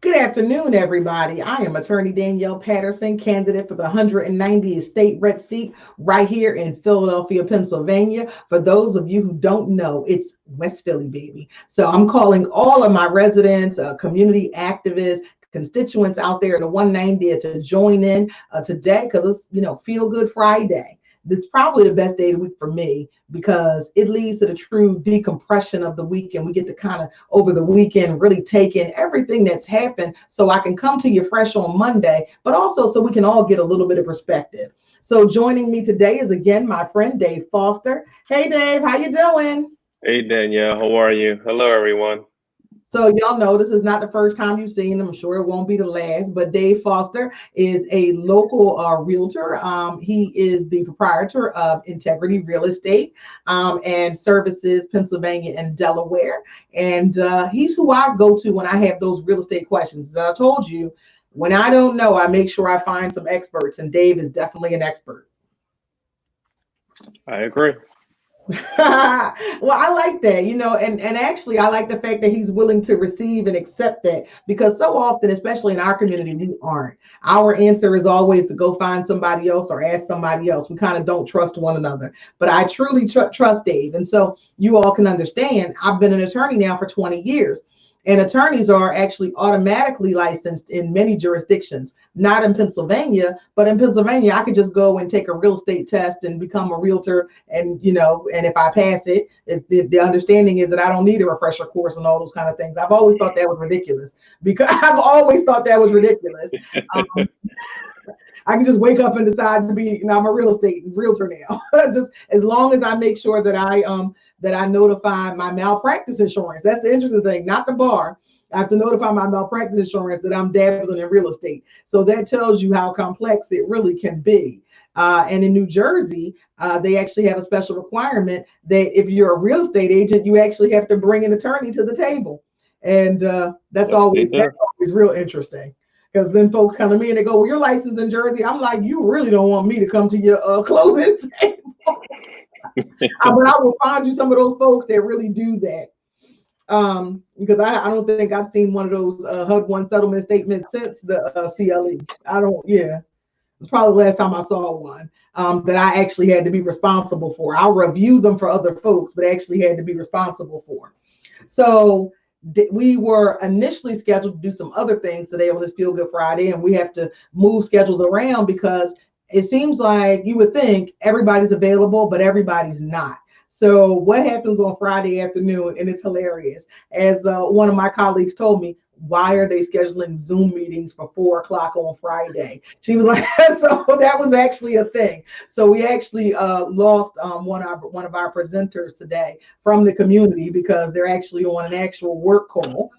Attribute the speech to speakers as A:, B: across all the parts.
A: Good afternoon, everybody. I am attorney Danyl Patterson, candidate for the 190th state rep seat right here in Philadelphia, Pennsylvania. For those of you who don't know, it's West Philly, baby. So I'm calling all of my residents, community activists, constituents out there in the 190 to join in today because it's, Feel Good Friday. It's probably the best day of the week for me because it leads to the true decompression of the weekend. We get to kind of over the weekend really take in everything that's happened so I can come to you fresh on Monday, but also so we can all get a little bit of perspective. So joining me today is again my friend Dave Foster. Hey Dave, how you doing?
B: Hey Danielle, how are you? Hello everyone.
A: So y'all know this is not the first time you've seen him. I'm sure it won't be the last. But Dave Foster is a local realtor. He is the proprietor of Integrity Real Estate and services Pennsylvania and Delaware. And he's who I go to when I have those real estate questions. As I told you, when I don't know, I make sure I find some experts, and Dave is definitely an expert.
B: I agree.
A: Well, I like that, and actually, I like the fact that he's willing to receive and accept that because so often, especially in our community, we aren't. Our answer is always to go find somebody else or ask somebody else. We kind of don't trust one another, but I truly trust Dave. And so you all can understand, I've been an attorney now for 20 years. And attorneys are actually automatically licensed in many jurisdictions, not in Pennsylvania, but in Pennsylvania, I could just go and take a real estate test and become a realtor. And if I pass it, the understanding is that I don't need a refresher course and all those kind of things. I've always thought that was ridiculous because I've always thought that was ridiculous. Um, I can just wake up and decide to be, I'm a real estate realtor now. Just as long as I make sure that I notify my malpractice insurance. That's the interesting thing, not the bar. I have to notify my malpractice insurance that I'm dabbling in real estate. So that tells you how complex it really can be. And in New Jersey, they actually have a special requirement that if you're a real estate agent, you actually have to bring an attorney to the table. And
B: Yes, they do.
A: that's always real interesting. Because then folks come to me and they go, well, you're licensed in Jersey. I'm like, you really don't want me to come to your closing table. But I will find you some of those folks that really do that. Because I don't think I've seen one of those HUD-1 settlement statements since the CLE. I don't, yeah. It's probably the last time I saw one that I actually had to be responsible for. I'll review them for other folks, but actually had to be responsible for. So we were initially scheduled to do some other things today on this Feel Good Friday, and we have to move schedules around because it seems like you would think everybody's available, but everybody's not. So what happens on Friday afternoon, and it's hilarious, as one of my colleagues told me, why are they scheduling Zoom meetings for 4 o'clock on Friday? She was like, so that was actually a thing. So we actually lost one of our presenters today from the community because they're actually on an actual work call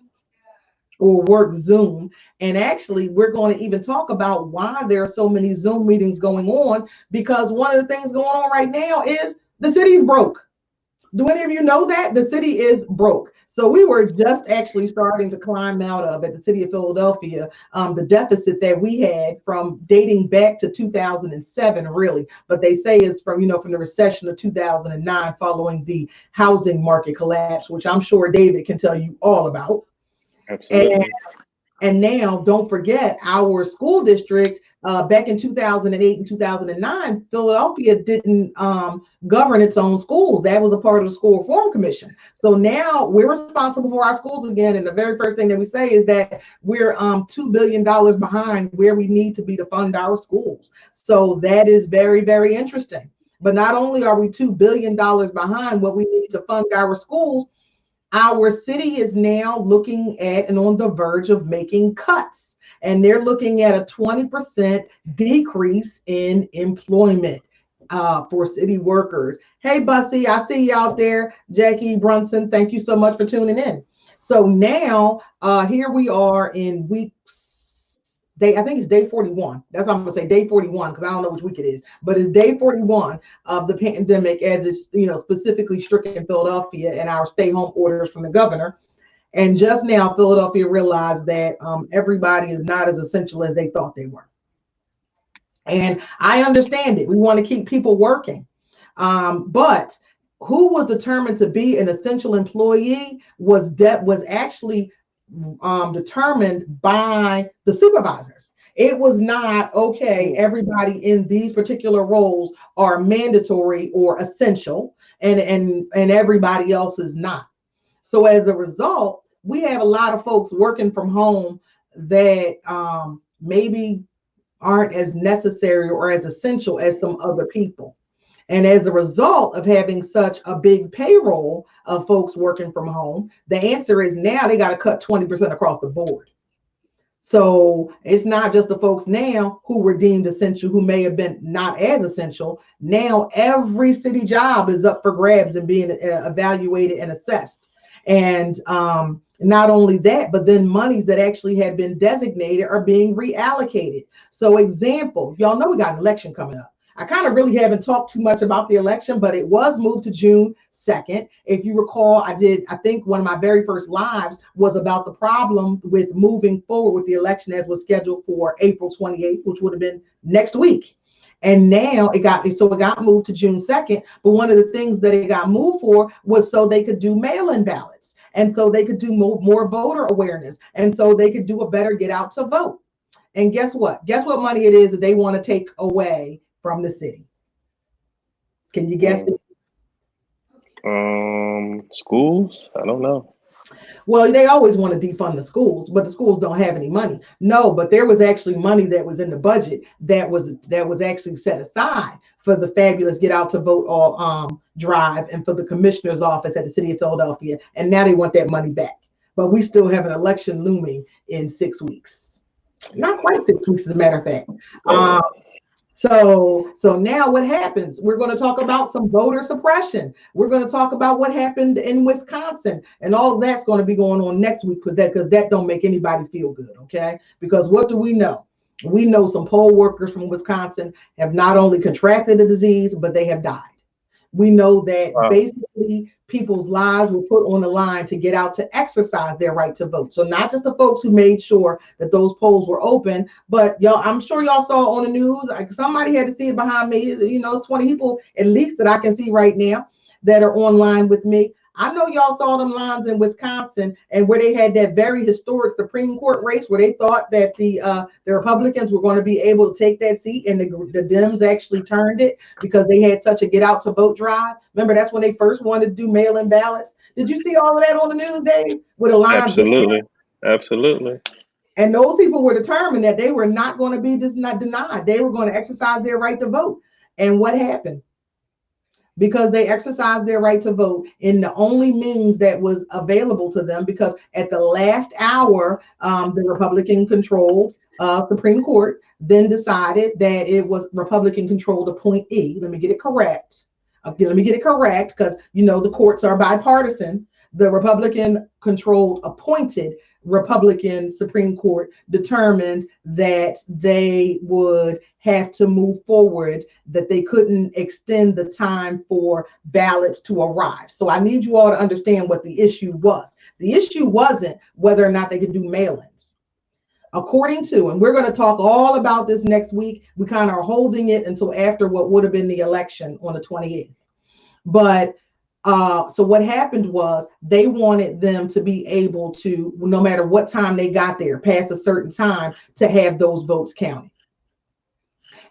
A: or work Zoom. And actually, we're going to even talk about why there are so many Zoom meetings going on, because one of the things going on right now is the city's broke. Do any of you know that? The city is broke. So we were just actually starting to climb out of, at the city of Philadelphia, the deficit that we had from dating back to 2007, really. But they say it's from the recession of 2009 following the housing market collapse, which I'm sure David can tell you all about. And
B: Absolutely.
A: and now, don't forget, our school district back in 2008 and 2009, Philadelphia didn't govern its own schools. That was a part of the School Reform Commission. So now we're responsible for our schools again. And the very first thing that we say is that we're $2 billion behind where we need to be to fund our schools. So that is very, very interesting. But not only are we $2 billion behind what we need to fund our schools, our city is now looking at and on the verge of making cuts. And they're looking at a 20% decrease in employment for city workers. Hey, Bussy, I see you out there. Jackie Brunson, thank you so much for tuning in. So now here we are in I think it's day 41. That's what I'm gonna say, day 41, because I don't know which week it is, but it's day 41 of the pandemic as it's specifically stricken Philadelphia and our stay home orders from the governor. And just now, Philadelphia realized that everybody is not as essential as they thought they were. And I understand it. We want to keep people working. But who was determined to be an essential employee was actually determined by the supervisors. It was not, okay, everybody in these particular roles are mandatory or essential, and everybody else is not. So as a result, we have a lot of folks working from home that maybe aren't as necessary or as essential as some other people. And as a result of having such a big payroll of folks working from home, the answer is now they got to cut 20% across the board. So it's not just the folks now who were deemed essential, who may have been not as essential. Now every city job is up for grabs and being evaluated and assessed. And not only that, but then monies that actually had been designated are being reallocated. So example, y'all know we got an election coming up. I kind of really haven't talked too much about the election, but it was moved to June 2nd. If you recall, I think one of my very first lives was about the problem with moving forward with the election as was scheduled for April 28th, which would have been next week. And now it got moved to June 2nd. But one of the things that it got moved for was so they could do mail-in ballots. And so they could do more voter awareness. And so they could do a better get out to vote. And guess what? Guess what money it is that they want to take away from the city? Can you guess it?
B: Schools? I don't know.
A: Well, they always want to defund the schools, but the schools don't have any money. No, but there was actually money that was in the budget that was actually set aside for the fabulous Get Out to Vote all drive and for the commissioner's office at the city of Philadelphia. And now they want that money back. But we still have an election looming in 6 weeks. Not quite 6 weeks, as a matter of fact. So now what happens? We're going to talk about some voter suppression. We're going to talk about what happened in Wisconsin, and all that's going to be going on next week because that don't make anybody feel good, okay? Because what do we know? We know some poll workers from Wisconsin have not only contracted the disease, but they have died. We know that basically people's lives were put on the line to get out to exercise their right to vote. So not just the folks who made sure that those polls were open, but y'all, I'm sure y'all saw on the news, like somebody had to see it behind me, it's 20 people at least that I can see right now that are online with me. I know y'all saw them lines in Wisconsin and where they had that very historic Supreme Court race where they thought that the Republicans were going to be able to take that seat, and the Dems actually turned it because they had such a get out to vote drive. Remember, that's when they first wanted to do mail-in ballots. Did you see all of that on the news, Dave? With the lines?
B: Absolutely.
A: And those people were determined that they were not going to be not denied. They were going to exercise their right to vote. And what happened? Because they exercised their right to vote in the only means that was available to them, because at the last hour, the Republican-controlled Supreme Court then decided that it was Republican-controlled appointee. Let me get it correct. Because, the courts are bipartisan. The Republican-controlled appointed Republican Supreme Court determined that they would have to move forward, that they couldn't extend the time for ballots to arrive. So I need you all to understand what the issue was. The issue wasn't whether or not they could do mail-ins. According to, and we're going to talk all about this next week, we kind of are holding it until after what would have been the election on the 28th. But so what happened was they wanted them to be able to, no matter what time they got there, past a certain time, to have those votes counted.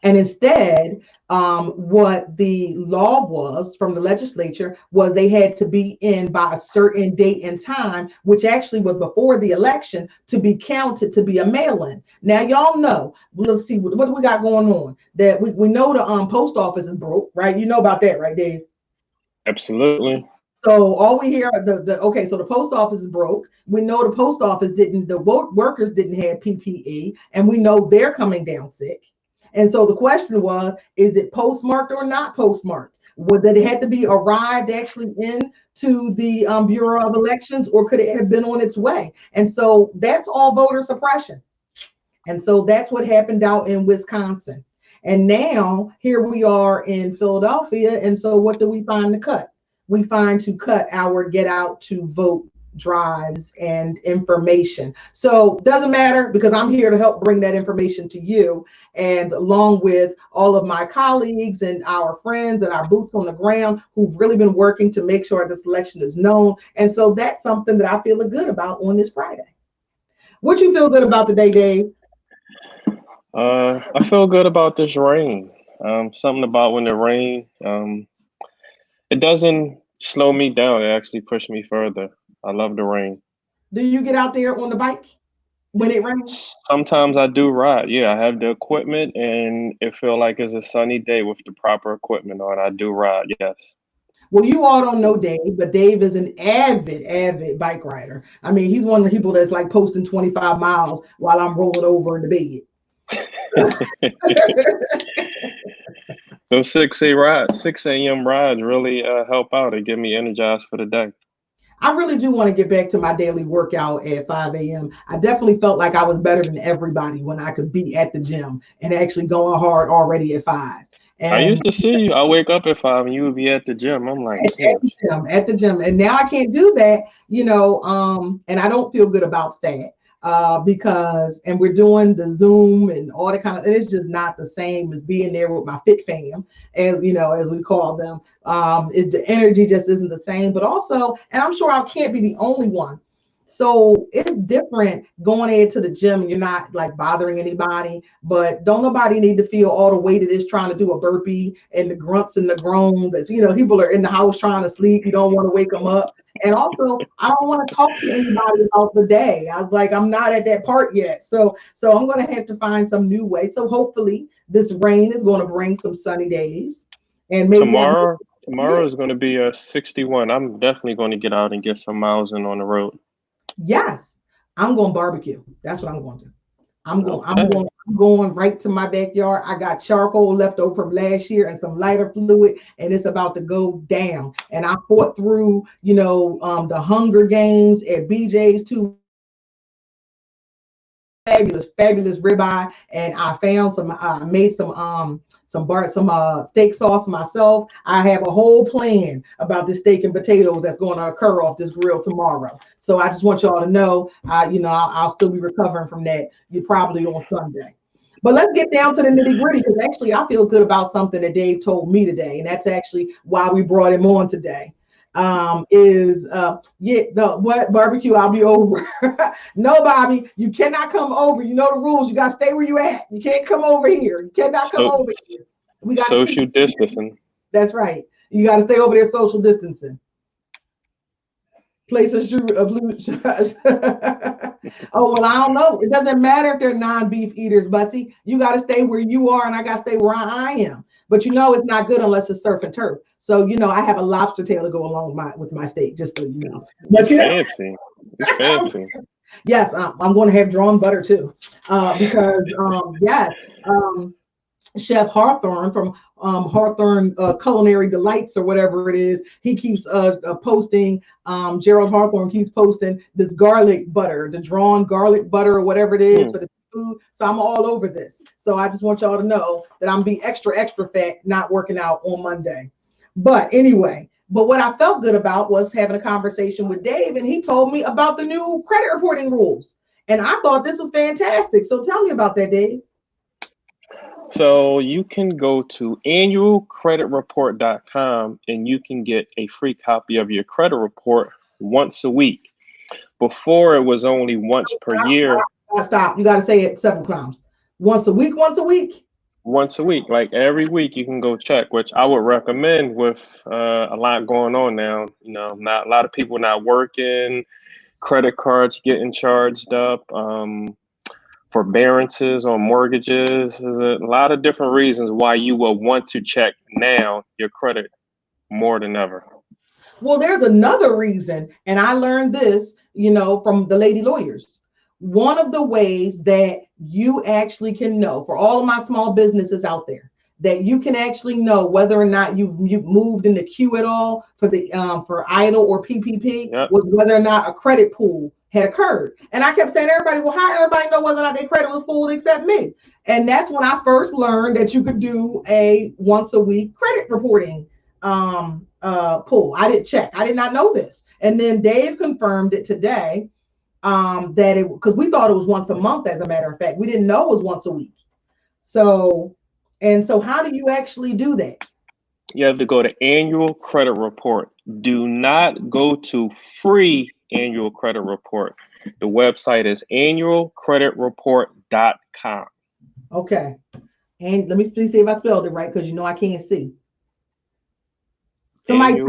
A: And instead, what the law was from the legislature was they had to be in by a certain date and time, which actually was before the election, to be counted to be a mail-in. Now, y'all know, let's see, what do we got going on? That we know the post office is broke, right? You know about that, right, Dave?
B: Absolutely.
A: So all we hear okay, so the post office is broke. We know the post office the workers didn't have PPE, and we know they're coming down sick. And so the question was, is it postmarked or not postmarked? Would it had to be arrived actually into the Bureau of Elections, or could it have been on its way? And so that's all voter suppression. And so that's what happened out in Wisconsin. And now here we are in Philadelphia. And so what do we find to cut? We find to cut our get out to vote drives and information. So doesn't matter, because I'm here to help bring that information to you, and along with all of my colleagues and our friends and our boots on the ground who've really been working to make sure this election is known. And so that's something that I feel good about on this Friday. What you feel good about today, Dave?
B: I feel good about this rain. Something about when it rain, it doesn't slow me down. It actually pushes me further. I love the rain.
A: Do you get out there on the bike when it rains?
B: Sometimes I do ride. Yeah, I have the equipment, and it feel like it's a sunny day with the proper equipment on. I do ride. Yes.
A: Well, you all don't know Dave, but Dave is an avid bike rider. I mean, he's one of the people that's like posting 25 miles while I'm rolling over in the
B: Those 6 a.m. rides really help out and get me energized for the day.
A: I really do want to get back to my daily workout at 5 a.m. I definitely felt like I was better than everybody when I could be at the gym and actually going hard already at 5.
B: I
A: And
B: used to see you. I wake up at 5 and you would be at the gym. I'm like,
A: at
B: damn.
A: the gym, at the gym. And now I can't do that, and I don't feel good about that. Because and we're doing the Zoom and all that kind of, and it's just not the same as being there with my fit fam, as we call them. The energy just isn't the same. But also, and I'm sure I can't be the only one. So it's different going into the gym and you're not like bothering anybody, but don't nobody need to feel all the weight it is trying to do a burpee and the grunts and the groans. That's, people are in the house trying to sleep. You don't want to wake them up. And also, I don't want to talk to anybody about the day. I was like, I'm not at that part yet. So I'm going to have to find some new way. So hopefully this rain is going to bring some sunny days and maybe that,
B: Tomorrow,
A: yeah,
B: tomorrow is going to be a 61. I'm definitely going to get out and get some miles in on the road.
A: yes, I'm going barbecue. That's what I'm going to. I'm going, I'm
B: Okay.
A: going, I'm going right to my backyard. I got charcoal left over from last year and some lighter fluid, and it's about to go down. And I fought through, the Hunger Games at BJ's too. Fabulous ribeye, and I found some. I made some steak sauce myself. I have a whole plan about this steak and potatoes that's going to occur off this grill tomorrow. So I just want y'all to know, I'll still be recovering from that. You probably on Sunday. But let's get down to the nitty gritty because actually I feel good about something that Dave told me today, and that's actually why we brought him on today. Is yeah, the what barbecue? I'll be over. No, Bobby, you cannot come over. You know the rules. You got to stay where you at. You can't come over here. You cannot come
B: So
A: over here. We got to keep.
B: social distancing.
A: That's right. You got to stay over there social distancing. Places you blue. Oh well, I don't know. It doesn't matter if they're non-beef eaters, Bussy. You got to stay where you are, and I got to stay where I am. But it's not good unless it's surf and turf. So I have a lobster tail to go along with my steak, just so you know. But
B: It's fancy. It's fancy.
A: yes, I'm going to have drawn butter too, because yes, Chef Hawthorne from Hawthorne Culinary Delights or whatever it is. He keeps posting. Gerald Hawthorne keeps posting this garlic butter, the drawn garlic butter or whatever it is
B: Hmm.
A: for the food. So I'm all over this. So I just want y'all to know that I'm be extra fat, not working out on Monday. But anyway. But what I felt good about was having a conversation with Dave, and he told me about the new credit reporting rules. And I thought this was fantastic. So tell me about that, Dave.
B: So you can go to annualcreditreport.com and you can get a free copy of your credit report once a week. Before it was only once per year.
A: Stop. You got to say it several times. Once a week, once a week.
B: Once a week, like every week, you can go check, which I would recommend with a lot going on now. Not a lot of people not working, credit cards getting charged up, forbearances on mortgages. There's a lot of different reasons why you will want to check now your credit more than ever.
A: Well, there's another reason, and I learned this, from the lady lawyers. One of the ways that you actually can know for all of my small businesses out there that you can actually know whether or not you've moved in the queue at all for the for idle or PPP
B: Yep.
A: was whether or not a credit pool had occurred. And I kept saying, everybody, well, how everybody know whether or not their credit was pulled except me? And that's when I first learned that you could do a once a week credit reporting pull. I didn't check. I did not know this. And then Dave confirmed it today, that it, because we thought it was once a month, as a matter of fact. We didn't know it was once a week. So how do you actually do that?
B: You have to go to annual credit report. Do not go to free annual credit report. The website is annualcreditreport.com.
A: Okay. And let me see if I spelled it right, because I can't see. Somebody,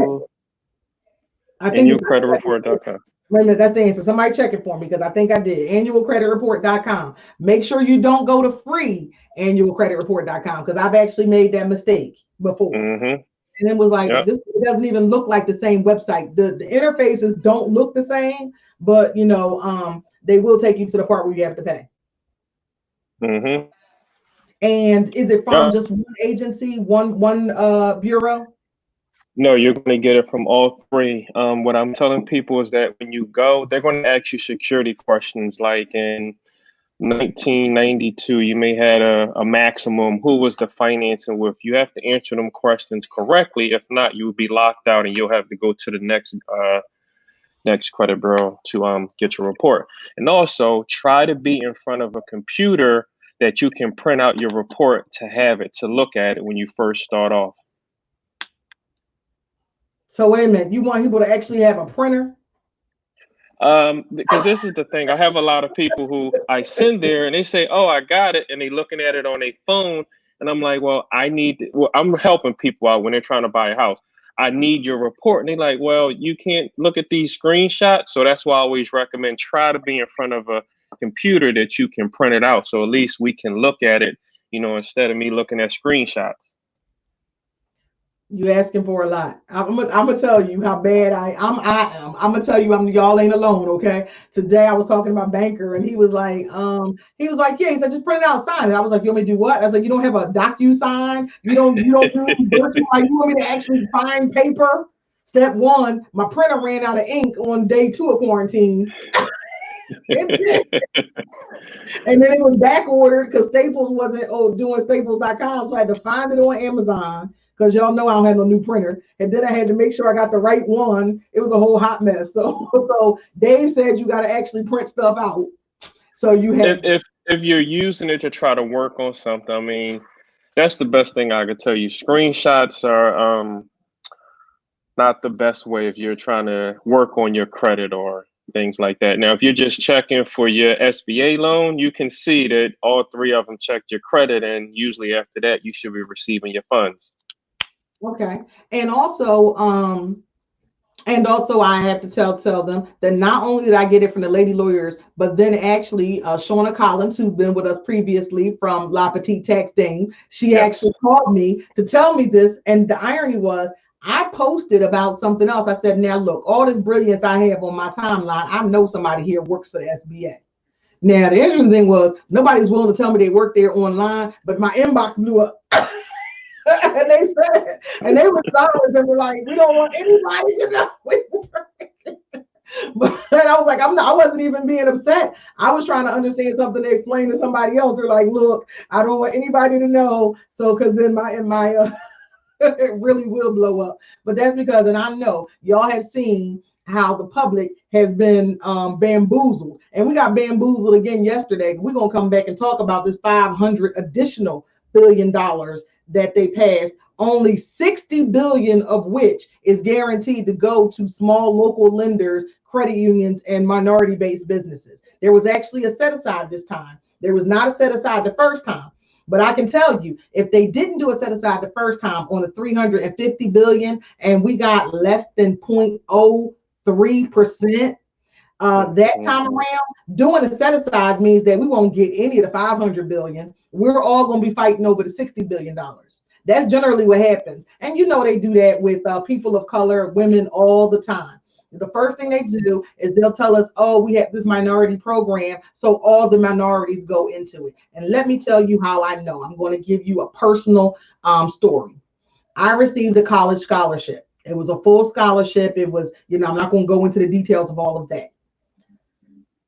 A: I think it's
B: Annualcreditreport.com.
A: wait a minute, that's the answer. Somebody check it for me, because I think I did. Annualcreditreport.com. Make sure you don't go to free annualcreditreport.com, because I've actually made that mistake before.
B: Mm-hmm.
A: And it was like,
B: Yep.
A: this doesn't even look like the same website. The interfaces don't look the same, but they will take you to the part where you have to pay.
B: Mm-hmm.
A: And is it from
B: Yep.
A: just one agency, one bureau?
B: No, you're going to get it from all three. What I'm telling people is that when you go, they're going to ask you security questions like in 1992, you may had a maximum. Who was the financing with? You have to answer them questions correctly. If not, you will be locked out and you'll have to go to the next credit bureau to get your report. And also try to be in front of a computer that you can print out your report to have it, to look at it when you first start off.
A: So wait a minute, you want people to actually have a printer?
B: Because this is the thing. I have a lot of people who I send there and they say, "Oh, I got it," and they looking at it on a phone, and I'm like, "Well, I'm helping people out when they're trying to buy a house. I need your report," and they're like, "Well, you can't look at these screenshots." So that's why I always recommend try to be in front of a computer that you can print it out, so at least we can look at it, instead of me looking at screenshots.
A: You asking for a lot. I'm gonna tell you how bad I am. I'm gonna tell you y'all ain't alone, okay? Today I was talking to my banker and he was like, yeah, he said, just print it out, sign it. I was like, you want me to do what? I was like, you don't have a DocuSign? You don't do virtual, like you want me to actually find paper? Step one, my printer ran out of ink on day 2 of quarantine. And then it was back ordered because Staples wasn't doing Staples.com, so I had to find it on Amazon because y'all know I don't have no new printer. And then I had to make sure I got the right one. It was a whole hot mess. So Dave said you got to actually print stuff out. So you have
B: if you're using it to try to work on something, I mean, that's the best thing I could tell you. Screenshots are not the best way if you're trying to work on your credit or things like that. Now, if you're just checking for your SBA loan, you can see that all three of them checked your credit, and usually after that, you should be receiving your funds.
A: Okay. And also I have to tell them that not only did I get it from the lady lawyers, but then actually Shauna Collins, who's been with us previously from La Petite Tax Dame, she actually called me to tell me this. And the irony was, I posted about something else. I said, now look, all this brilliance I have on my timeline, I know somebody here works for the SBA. Now, the interesting thing was nobody's willing to tell me they work there online, but my inbox blew up. And they said, and they were silent and were like, we don't want anybody to know we work. But I was like, I wasn't even being upset. I was trying to understand something to explain to somebody else. They're like, look, I don't want anybody to know. So, because then my it really will blow up. But that's because, and I know y'all have seen how the public has been bamboozled, and we got bamboozled again yesterday. We're gonna come back and talk about this 500 additional $1 billion that they passed, only 60 billion of which is guaranteed to go to small local lenders, credit unions, and minority-based businesses. There was actually a set aside this time. There was not a set aside the first time. But I can tell you, if they didn't do a set aside the first time on the 350 billion and we got less than 0.03%, that time around, doing a set aside means that we won't get any of the 500 billion. We're all going to be fighting over the $60 billion. That's generally what happens. And they do that with people of color, women, all the time. The first thing they do is they'll tell us, oh, we have this minority program, so all the minorities go into it. And let me tell you how I know. I'm going to give you a personal story. I received a college scholarship. It was a full scholarship. It was, I'm not going to go into the details of all of that.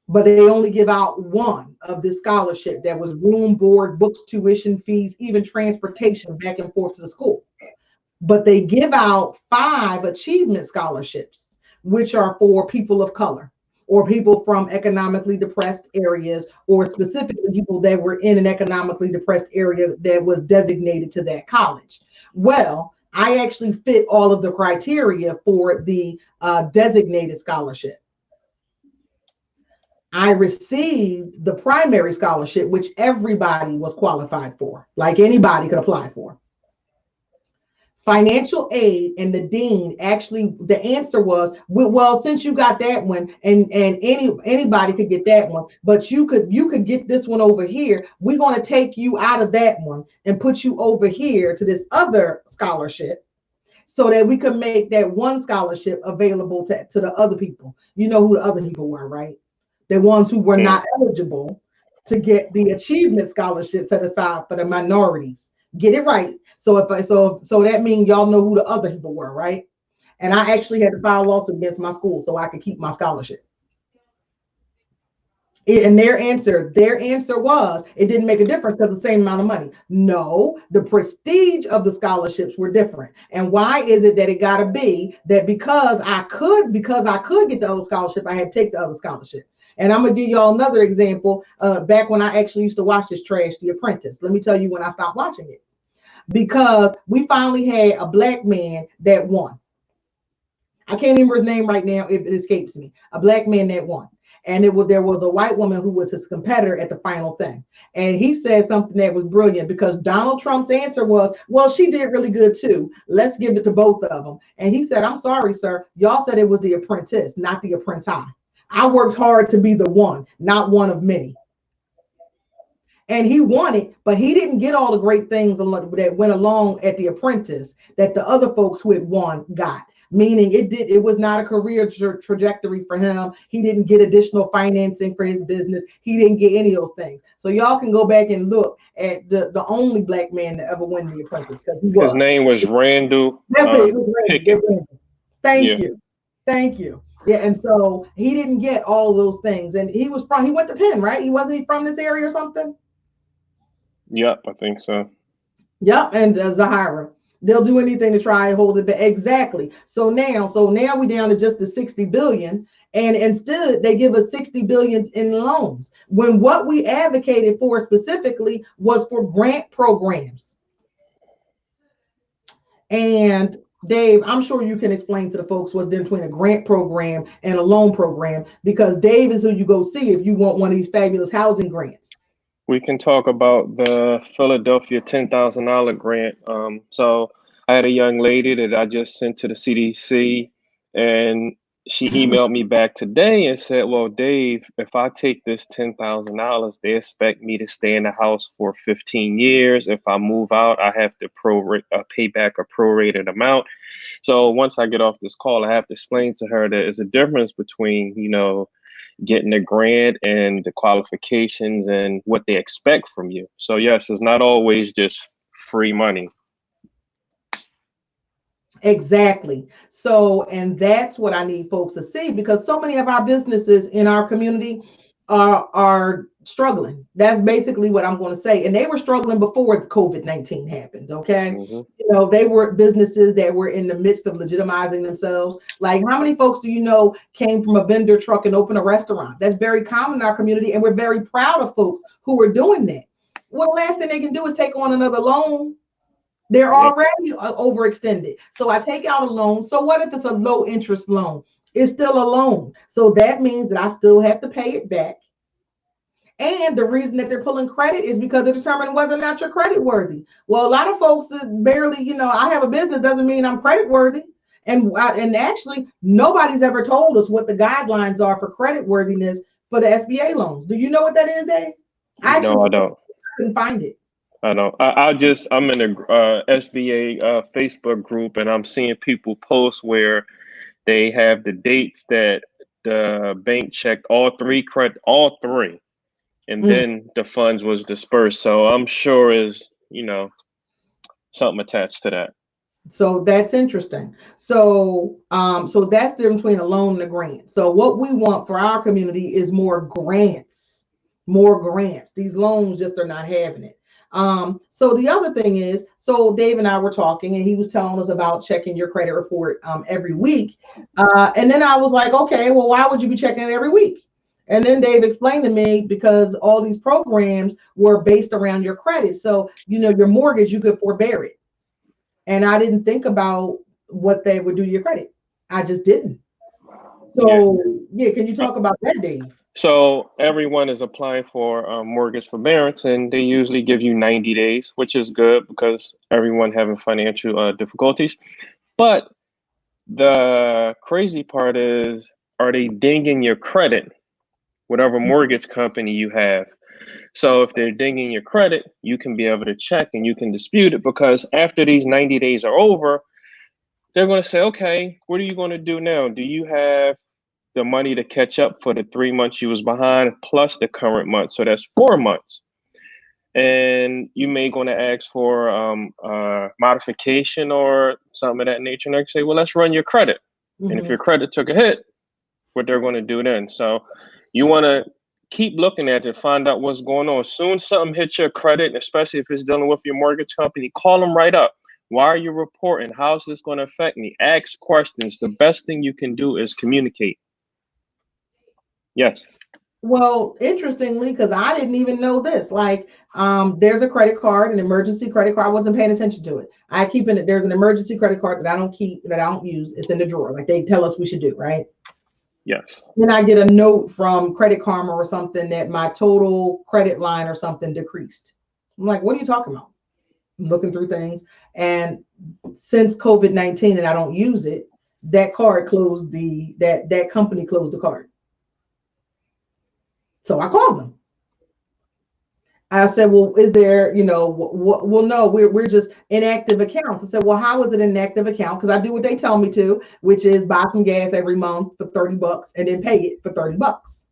A: But they only give out one of this scholarship that was room, board, books, tuition fees, even transportation back and forth to the school. But they give out 5 achievement scholarships, which are for people of color or people from economically depressed areas, or specifically people that were in an economically depressed area that was designated to that college. Well, I actually fit all of the criteria for the designated scholarship. I received the primary scholarship, which everybody was qualified for, like anybody could apply for. Financial aid, and the dean actually, the answer was, well, since you got that one, and anybody could get that one, but you could get this one over here, we're going to take you out of that one and put you over here to this other scholarship, so that we could make that one scholarship available to the other people. You know who the other people were, right? The ones who were not eligible to get the achievement scholarship set aside for the minorities. Get it right. So so that means y'all know who the other people were, right? And I actually had to file a lawsuit against my school so I could keep my scholarship. And their answer was, it didn't make a difference because the same amount of money. No, the prestige of the scholarships were different. And why is it that it got to be that because I could get the other scholarship, I had to take the other scholarship? And I'm gonna give y'all another example. Back when I actually used to watch this trash, The Apprentice. Let me tell you when I stopped watching it, because we finally had a black man that won. I can't remember his name right now, if it escapes me. A black man that won. And there was a white woman who was his competitor at the final thing. And he said something that was brilliant, because Donald Trump's answer was, well, she did really good too. Let's give it to both of them. And he said, I'm sorry, sir. Y'all said it was The Apprentice, not The Apprentice. I worked hard to be the one, not one of many. And he won it, but he didn't get all the great things that went along at The Apprentice that the other folks who had won got. Meaning it was not a career trajectory for him. He didn't get additional financing for his business. He didn't get any of those things. So y'all can go back and look at the only black man to ever win The Apprentice, because
B: his name was Randall.
A: That's it. It was Randall. Thank you. Thank you. Yeah, and so he didn't get all those things. And he went to Penn, right? He wasn't from this area or something?
B: Yep, I think so.
A: Yep, and Zahara. They'll do anything to try and hold it back. Exactly. So now we down to just the 60 billion, and instead they give us 60 billion in loans, when what we advocated for specifically was for grant programs. And Dave, I'm sure you can explain to the folks what's the difference between a grant program and a loan program, because Dave is who you go see if you want one of these fabulous housing grants.
B: We can talk about the Philadelphia $10,000 grant. So I had a young lady that I just sent to the CDC, and she emailed me back today and said, well, Dave, if I take this $10,000, they expect me to stay in the house for 15 years. If I move out, I have to pay back a prorated amount. So once I get off this call, I have to explain to her that there's a difference between, getting a grant and the qualifications and what they expect from you. So yes, it's not always just free money.
A: Exactly. So, and that's what I need folks to see, because so many of our businesses in our community are struggling. That's basically what I'm going to say. And they were struggling before COVID-19 happened. Okay. Mm-hmm. They were businesses that were in the midst of legitimizing themselves. Like, how many folks do you know came from a vendor truck and opened a restaurant? That's very common in our community. And we're very proud of folks who are doing that. Well, the last thing they can do is take on another loan. They're already overextended. So I take out a loan. So what if it's a low interest loan? It's still a loan. So that means that I still have to pay it back. And the reason that they're pulling credit is because they're determining whether or not you're credit worthy. Well, a lot of folks barely, I have a business doesn't mean I'm credit worthy. And actually, nobody's ever told us what the guidelines are for credit worthiness for the SBA loans. Do you know what that is, Dave?
B: No, I don't.
A: I couldn't find it.
B: I don't. I'm in a SBA Facebook group, and I'm seeing people post where they have the dates that the bank checked all three, and then the funds was dispersed. So I'm sure is something attached to that.
A: So that's interesting. So that's the difference between a loan and a grant. So what we want for our community is more grants. These loans just are not having it. So the other thing is, so Dave and I were talking, and he was telling us about checking your credit report every week. And then I was like, okay, well, why would you be checking it every week? And then Dave explained to me, because all these programs were based around your credit. So, your mortgage, you could forbear it. And I didn't think about what they would do to your credit. I just didn't. So, yeah, can you talk about that, Dave?
B: So everyone is applying for mortgage forbearance, and they usually give you 90 days, which is good because everyone having financial difficulties. But the crazy part is, are they dinging your credit, whatever mortgage company you have? So if they're dinging your credit, you can be able to check and you can dispute it, because after these 90 days are over, they're going to say, okay, what are you going to do now? Do you have the money to catch up for the 3 months you was behind plus the current month? So that's 4 months. And you may going to ask for modification or something of that nature. And they say, well, let's run your credit. And if your credit took a hit, what they're going to do then. So you want to keep looking at it, find out what's going on. Soon something hits your credit, especially if it's dealing with your mortgage company, call them right up. Why are you reporting? How's this going to affect me? Ask questions. The best thing you can do is communicate. Yes.
A: Well, interestingly, because I didn't even know this, like, there's a credit card, an emergency credit card. I wasn't paying attention to it. I keep in it. There's an emergency credit card that I don't keep, that I don't use. It's in the drawer, like they tell us we should do, right?
B: Yes.
A: Then I get a note from Credit Karma or something that my total credit line or something decreased. I'm like, what are you talking about? I'm looking through things, and since COVID-19 and I don't use it, that card closed that company closed the card. So I called them. I said, well, is there, well, no, we're just inactive accounts. I said, well, how is it an inactive account? Because I do what they tell me to, which is buy some gas every month for $30 and then pay it for $30.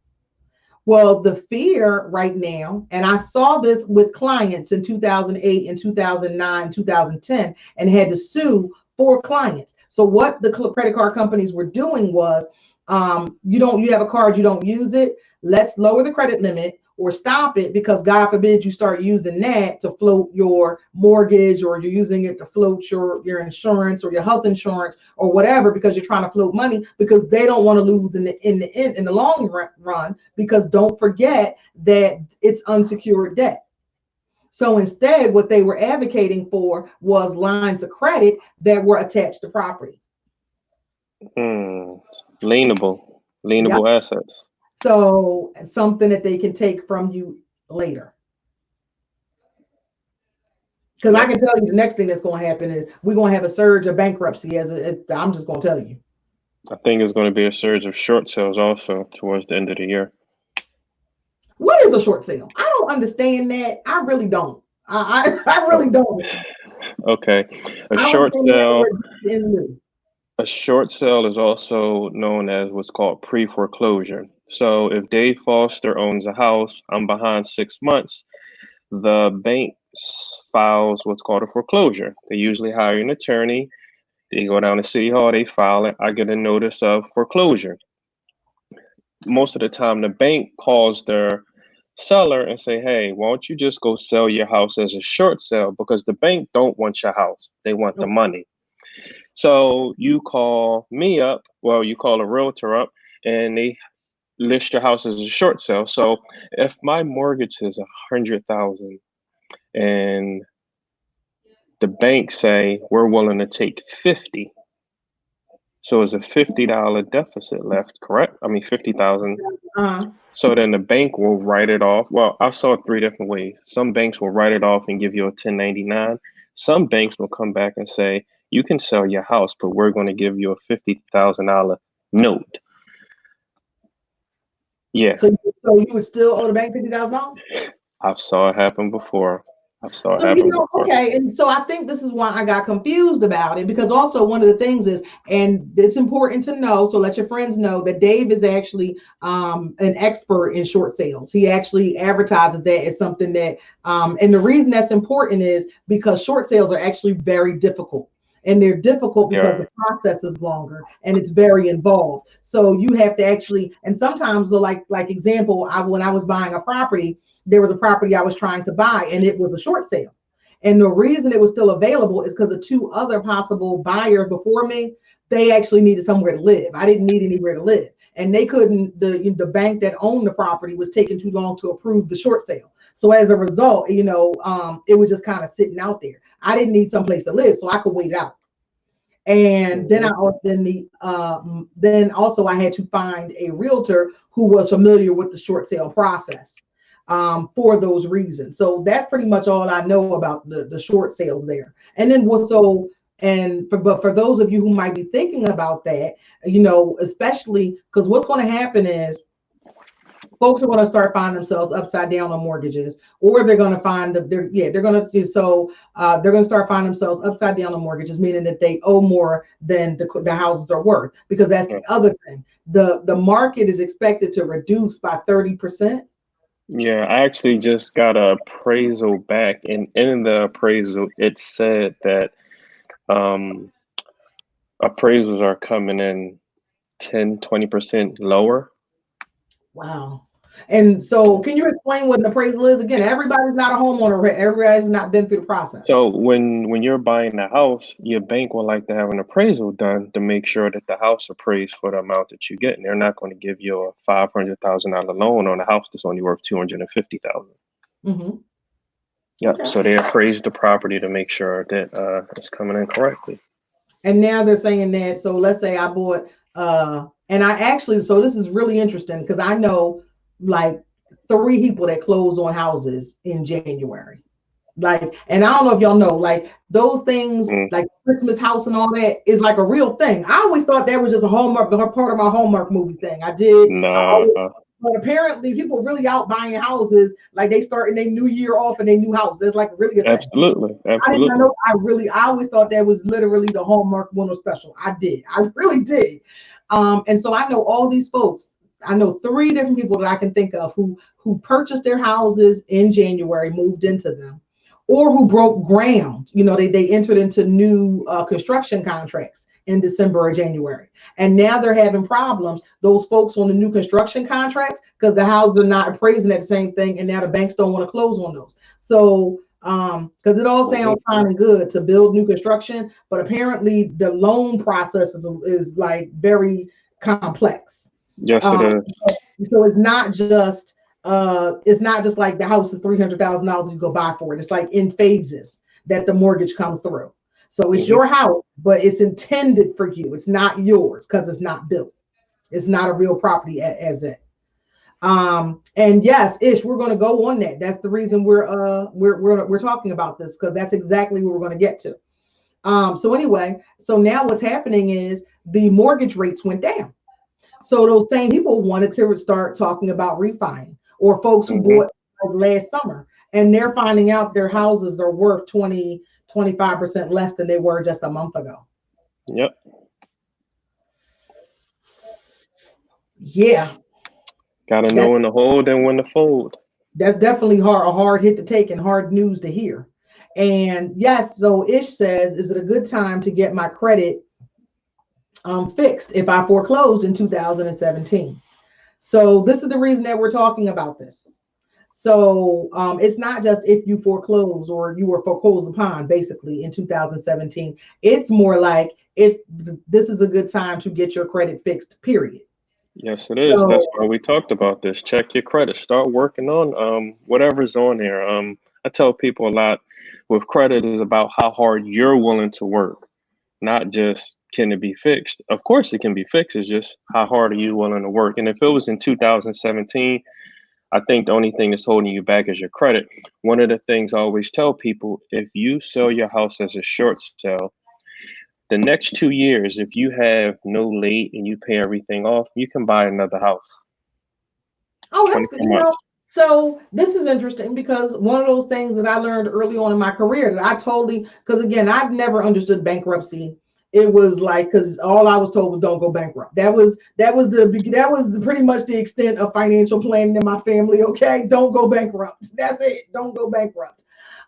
A: Well, the fear right now, and I saw this with clients in 2008 and 2009, 2010, and had to sue 4 clients. So what the credit card companies were doing was, you have a card, you don't use it, let's lower the credit limit or stop it, because God forbid you start using that to float your mortgage, or you're using it to float your insurance or your health insurance or whatever, because you're trying to float money, because they don't want to lose in the long run, because don't forget that it's unsecured debt. So instead, what they were advocating for was lines of credit that were attached to property.
B: Lienable
A: Yep.
B: assets.
A: So something that they can take from you later. Because I can tell you the next thing that's going to happen is we're going to have a surge of bankruptcy. I'm just going to tell you.
B: I think it's going to be a surge of short sales also towards the end of the year.
A: What is a short sale? I don't understand that. I really don't. I really don't.
B: Okay. A short sale is also known as what's called pre-foreclosure. So if Dave Foster owns a house, I'm behind 6 months, the bank files what's called a foreclosure. They usually hire an attorney. They go down to City Hall, they file it. I get a notice of foreclosure. Most of the time, the bank calls their seller and say, hey, why don't you just go sell your house as a short sale, because the bank don't want your house. They want the money. So you call me up, well, you call a realtor up, and they list your house as a short sale. So if my mortgage is $100,000 and the bank say we're willing to take 50, so it's a $50 deficit left, correct? I mean 50,000. So then the bank will write it off. Well, I saw it 3 different ways. Some banks will write it off and give you a 1099. Some banks will come back and say, you can sell your house, but we're going to give you a $50,000 note. Yeah.
A: So you would still owe the bank $50,000?
B: I've saw it happen before.
A: Okay, and so I think this is why I got confused about it, because also one of the things is, and it's important to know, so let your friends know that Dave is actually an expert in short sales. He actually advertises that as something that, and the reason that's important is because short sales are actually very difficult. And they're difficult because the process is longer and it's very involved. So you have to actually, and sometimes, so like example, when I was buying a property, there was a property I was trying to buy and it was a short sale. And the reason it was still available is because the 2 other possible buyers before me, they actually needed somewhere to live. I didn't need anywhere to live. And they couldn't, the bank that owned the property was taking too long to approve the short sale. So as a result, it was just kind of sitting out there. I didn't need someplace to live, so I could wait it out. And then
B: Mm-hmm.
A: then also I had to find a realtor who was familiar with the short sale process for those reasons. So that's pretty much all I know about the short sales there. And then but for those of you who might be thinking about that, especially because what's going to happen is folks are going to start finding themselves upside down on mortgages, or they're going to find that they're going to they're going to start finding themselves upside down on mortgages, meaning that they owe more than the houses are worth. Because that's the other thing. The market is expected to reduce by 30%.
B: Yeah, I actually just got a appraisal back, and in the appraisal, it said that um, appraisals are coming in 10-20% lower.
A: Wow. And so, can you explain what an appraisal is? Again, everybody's not a homeowner. Everybody's not been through the process.
B: So when you're buying a house, your bank will like to have an appraisal done to make sure that the house appraised for the amount that you get. And they're not going to give you a $500,000 loan on a house that's only worth 250,000.
A: Mm-hmm.
B: Yep.
A: Okay.
B: So they appraise the property to make sure that it's coming in correctly.
A: And now they're saying that. So let's say I bought, and I actually, so this is really interesting because I know like 3 people that closed on houses in January. Like, and I don't know if y'all know, like those things,
B: Mm,
A: like Christmas house and all that is like a real thing. I always thought that was just a Hallmark, part of my Hallmark movie thing. I
B: nah.
A: always, but apparently people really out buying houses, like they starting their new year off in their new house. That's like really a thing.
B: Absolutely.
A: I did not
B: Absolutely.
A: know. I always thought that was literally the Hallmark winter special. I really did. And so I know all these folks. I know 3 different people that I can think of who purchased their houses in January, moved into them, or who broke ground. They entered into new construction contracts in December or January, and now they're having problems. Those folks on the new construction contracts because the houses are not appraising at the same thing, and now the banks don't want to close on those. So because it all
B: Hmm.
A: sounds fine and good to build new construction, but apparently the loan process is like very complex.
B: Yes, it
A: Um,
B: is.
A: so it's not just like the house is $300,000 you go buy for it. It's like in phases that the mortgage comes through. So it's
B: Hmm.
A: your house, but it's intended for you. It's not yours because it's not built. It's not a real property as it. And yes, Ish, we're going to go on that. That's the reason we're talking about this because that's exactly what we're going to get to. So anyway, so now what's happening is the mortgage rates went down. So those same people wanted to start talking about refining, or folks who
B: Hmm.
A: bought like last summer and they're finding out their houses are worth 20-25% less than they were just a month ago.
B: Yep.
A: Yeah,
B: Got to know
A: that
B: when to hold and when to fold.
A: that's definitely a hard hit to take and hard news to hear. And yes, so Ish says, is it a good time to get my credit fixed if I foreclosed in 2017? So this is the reason that we're talking about this. So it's not just if you foreclose or you were foreclosed upon, basically in 2017. It's more like this is a good time to get your credit fixed. Period.
B: Yes, it is.
A: So
B: That's why we talked about this. Check your credit. Start working on whatever's on here. I tell people a lot with credit is about how hard you're willing to work, not just can it be fixed. Of course it can be fixed. It's just how hard are you willing to work. And if it was in 2017, I think the only thing that's holding you back is your credit. One of the things I always tell people, if you sell your house as a short sale, the next 2 years, if you have no late and you pay everything off, you can buy another house.
A: oh, that's good.
B: 24 months.
A: So this is interesting because one of those things that I learned early on in my career that I totally, because again, I've never understood bankruptcy. It was like because all I was told was don't go bankrupt. That was pretty much the extent of financial planning in my family. Okay, don't go bankrupt. That's it. Don't go bankrupt.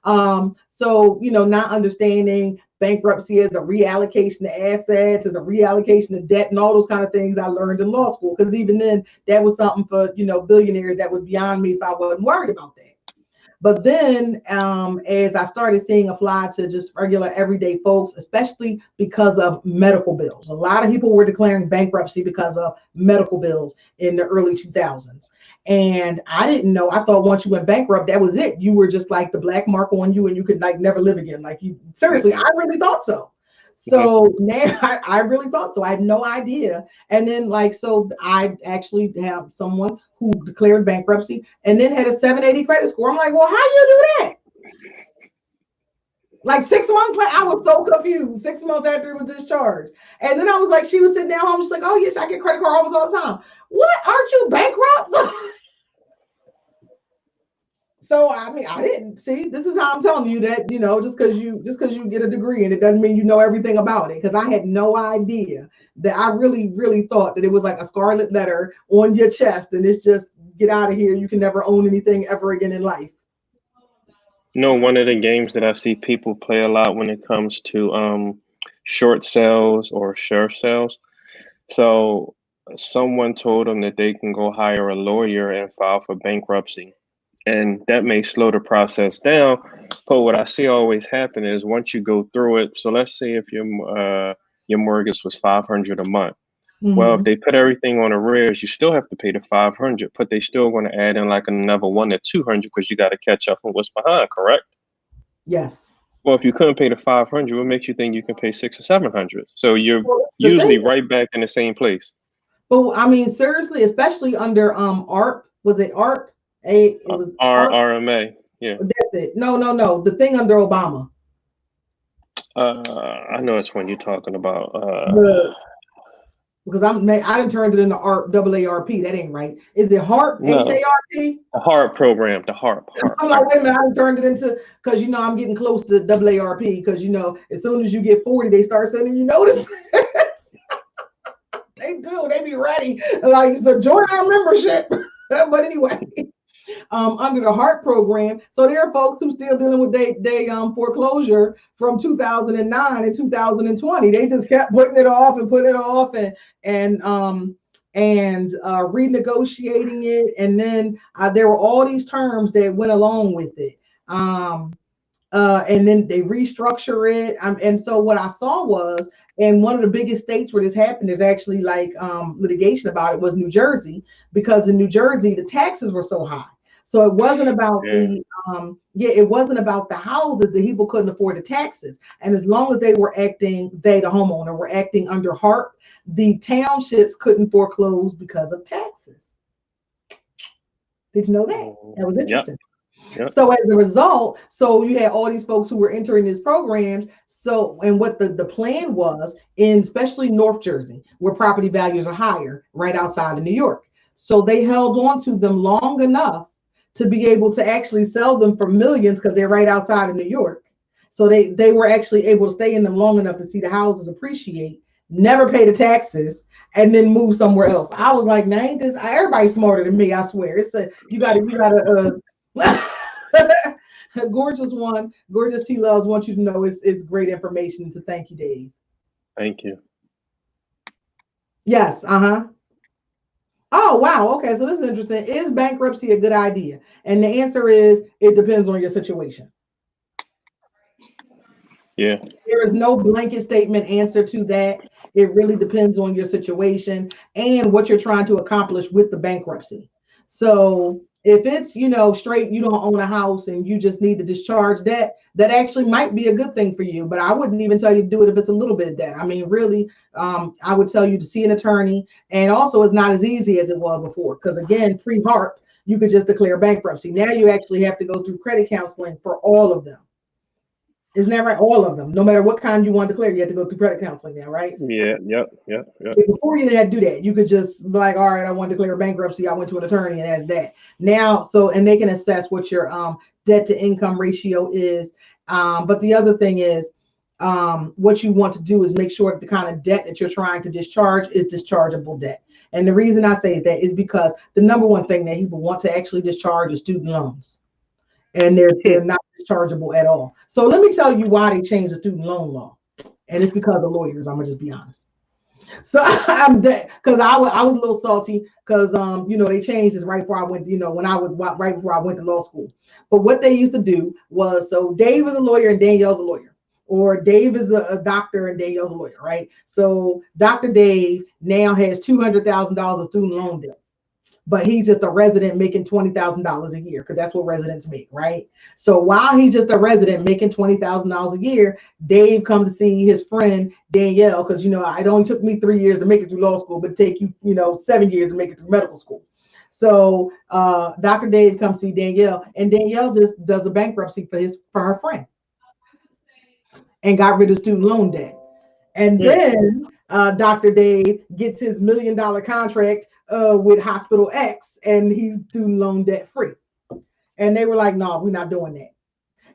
A: So not understanding bankruptcy as a reallocation of assets, as a reallocation of debt, and all those kind of things I learned in law school. Because even then, that was something for billionaires that was beyond me, so I wasn't worried about that. But then, as I started seeing applied to just regular everyday folks, especially because of medical bills, a lot of people were declaring bankruptcy because of medical bills in the early 2000s. And I didn't know. I thought once you went bankrupt, that was it. You were just like the black mark on you, and you could like never live again. Like you, seriously,
B: Hmm.
A: I really thought so. So now I really thought so. I had no idea. And then so I actually have someone who declared bankruptcy and then had a 780 credit score. I'm like, well, how you do that? Like 6 months later, I was so confused. 6 months after it was discharged. And then I was like, she was sitting down home. She's like, oh, yes, I get credit card offers all the time. What? Aren't you bankrupt? So I mean, I didn't see. This is how I'm telling you that just because you get a degree and it doesn't mean you know everything about it. Because I had no idea that I really thought that it was like a scarlet letter on your chest and it's just get out of here. You can never own anything ever again in life.
B: One of the games that I see people play a lot when it comes to short sales or share sales. So someone told them that they can go hire a lawyer and file for bankruptcy. And that may slow the process down. But what I see always happen is once you go through it, so let's say if your mortgage was $500 a month. Well, if they put everything on arrears, you still have to pay the $500, but they still going to add in like another $100 to $200 because you got to catch up on what's behind, correct?
A: Yes.
B: Well, if you couldn't pay the $500, what makes you think you can pay $600 or $700? So you're usually right back in the same place.
A: But I mean, seriously, especially under ARP, was it ARP? It was
B: RMA. Yeah.
A: That's it. No. The thing under Obama.
B: I know it's when you're talking about.
A: Because I didn't turn it into ARP, AARP. That ain't right. Is it HARP?
B: No.
A: HARP?
B: The HARP program. The HARP.
A: I'm like, wait a minute, I turned it into because I'm getting close to AARP because as soon as you get 40, they start sending you notices. They do. They be ready. Like, so join our membership. But anyway, under the HARP program, so there are folks who still dealing with they foreclosure from 2009 and 2020. They just kept putting it off and putting it off and renegotiating it, and then there were all these terms that went along with it. And then they restructure it. And so what I saw was, and one of the biggest states where this happened, there's actually litigation about it, was New Jersey, because in New Jersey the taxes were so high. So it wasn't about it wasn't about the houses that people couldn't afford the taxes. And as long as they were acting, the homeowner were acting under HARP, the townships couldn't foreclose because of taxes. Did you know that? That was interesting. Yep. So as a result, you had all these folks who were entering these programs. So, and what the plan was, in especially North Jersey, where property values are higher, right outside of New York. So they held on to them long enough to be able to actually sell them for millions because they're right outside of New York. So they were actually able to stay in them long enough to see the houses appreciate, never pay the taxes, and then move somewhere else. I was like, nah, ain't this, everybody's smarter than me, I swear. It's you gotta Gorgeous T Loves wants you to know it's great information. To thank you, Dave.
B: Thank you.
A: Yes. Oh, wow. Okay. So this is interesting. Is bankruptcy a good idea? And the answer is it depends on your situation.
B: Yeah.
A: There is no blanket statement answer to that. It really depends on your situation and what you're trying to accomplish with the bankruptcy. So if it's, straight, you don't own a house and you just need to discharge debt, that actually might be a good thing for you. But I wouldn't even tell you to do it if it's a little bit of debt. I mean, really, I would tell you to see an attorney. And also, it's not as easy as it was before. Because again, pre-HARP, you could just declare bankruptcy. Now you actually have to go through credit counseling for all of them. Isn't that right? All of them. No matter what kind you want to declare, you have to go through credit counseling now, right?
B: Yeah, yep.
A: Before you had to do that, you could just be like, all right, I want to declare bankruptcy. I went to an attorney and that's that. Now, and they can assess what your debt to income ratio is. But the other thing is, what you want to do is make sure that the kind of debt that you're trying to discharge is dischargeable debt. And the reason I say that is because the number one thing that people want to actually discharge is student loans. And they're not dischargeable at all. So let me tell you why they changed the student loan law. And it's because of lawyers. I'm gonna just be honest. So I'm dead because I was a little salty because they changed this right before I went, right before I went to law school. But what they used to do was, so Dave is a lawyer and Danielle's a lawyer, or Dave is a doctor and Danielle's a lawyer, right? So Dr. Dave now has $200,000 of student loan debt. but he's just a resident making $20,000 a year, because that's what residents make, right? So while he's just a resident making $20,000 a year, Dave come to see his friend Danyl, because it only took me 3 years to make it through law school, but take you 7 years to make it through medical school. So Dr. Dave comes see Danyl, and Danyl just does a bankruptcy for her friend, and got rid of student loan debt. And then Dr. Dave gets his $1 million contract with Hospital X, and he's student loan debt free. And they were like, no, we're not doing that.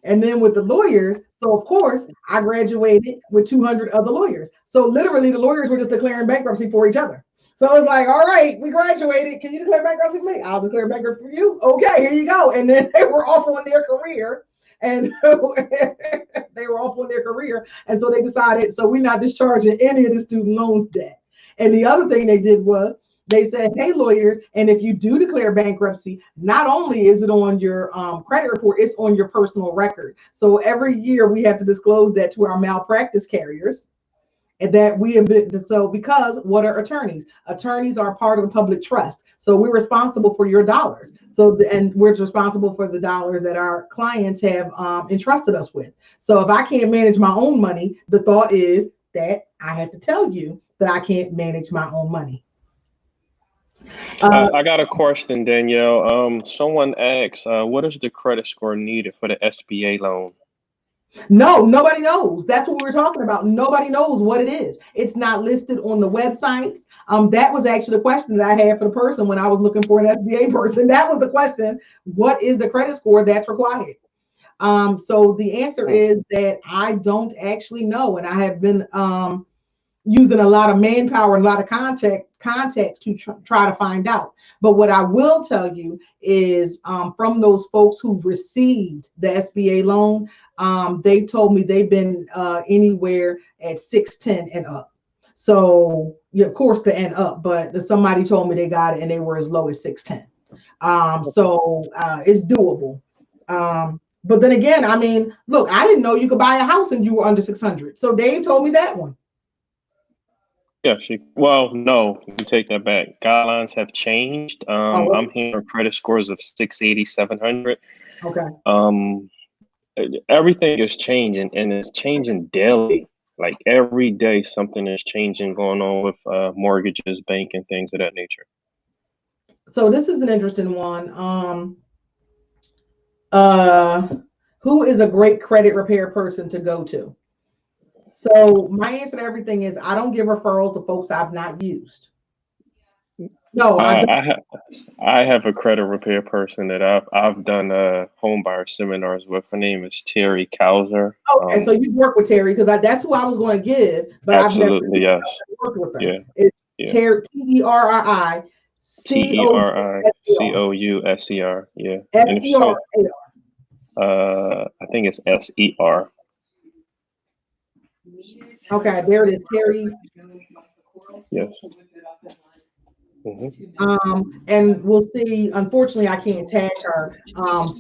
A: And then with the lawyers, so of course, I graduated with 200 other lawyers. So literally the lawyers were just declaring bankruptcy for each other. So it's like, all right, we graduated. Can you declare bankruptcy for me? I'll declare bankruptcy for you. Okay, here you go. And then they were off on their career. And they were off on their career. And so they decided, so we're not discharging any of the student loan debt. And the other thing they did was they said, hey, lawyers, and if you do declare bankruptcy, not only is it on your credit report, it's on your personal record. So every year we have to disclose that to our malpractice carriers. And that we have been, so because what are attorneys? Attorneys are part of the public trust. So we're responsible for your dollars. And we're responsible for the dollars that our clients have entrusted us with. So if I can't manage my own money, the thought is that I have to tell you that I can't manage my own money.
B: I got a question, Danyl. Someone asked, what is the credit score needed for the SBA loan?
A: No, nobody knows. That's what we were talking about. Nobody knows what it is. It's not listed on the websites. That was actually the question that I had for the person when I was looking for an SBA person. That was the question. What is the credit score that's required? So the answer is that I don't actually know. And I have been using a lot of manpower and a lot of contacts to try to find out. But what I will tell you is from those folks who've received the SBA loan, they've told me they've been anywhere at 610 and up. So yeah, of course the and up, but somebody told me they got it and they were as low as 610. So it's doable. But then again, I mean, look, I didn't know you could buy a house and you were under 600. So Dave told me that one.
B: Yeah, well, no, you can take that back. Guidelines have changed. I'm hearing credit scores of 680, 700.
A: Okay.
B: Everything is changing, and it's changing daily. Like every day, something is changing going on with mortgages, banking, things of that nature.
A: So this is an interesting one. Who is a great credit repair person to go to? So my answer to everything is I don't give referrals to folks I've not used. No,
B: I have a credit repair person that I've done home buyer seminars with. Her name is Terry Kauser.
A: Okay, so you work with Terry, because that's who I was going to give, but
B: absolutely,
A: I've never worked with her.
B: Yeah,
A: it's Terry, Terricouser.
B: Yeah.
A: SER.
B: I think it's SER.
A: Okay, there it is, Terry.
B: Yes.
A: And we'll see. Unfortunately, I can't tag her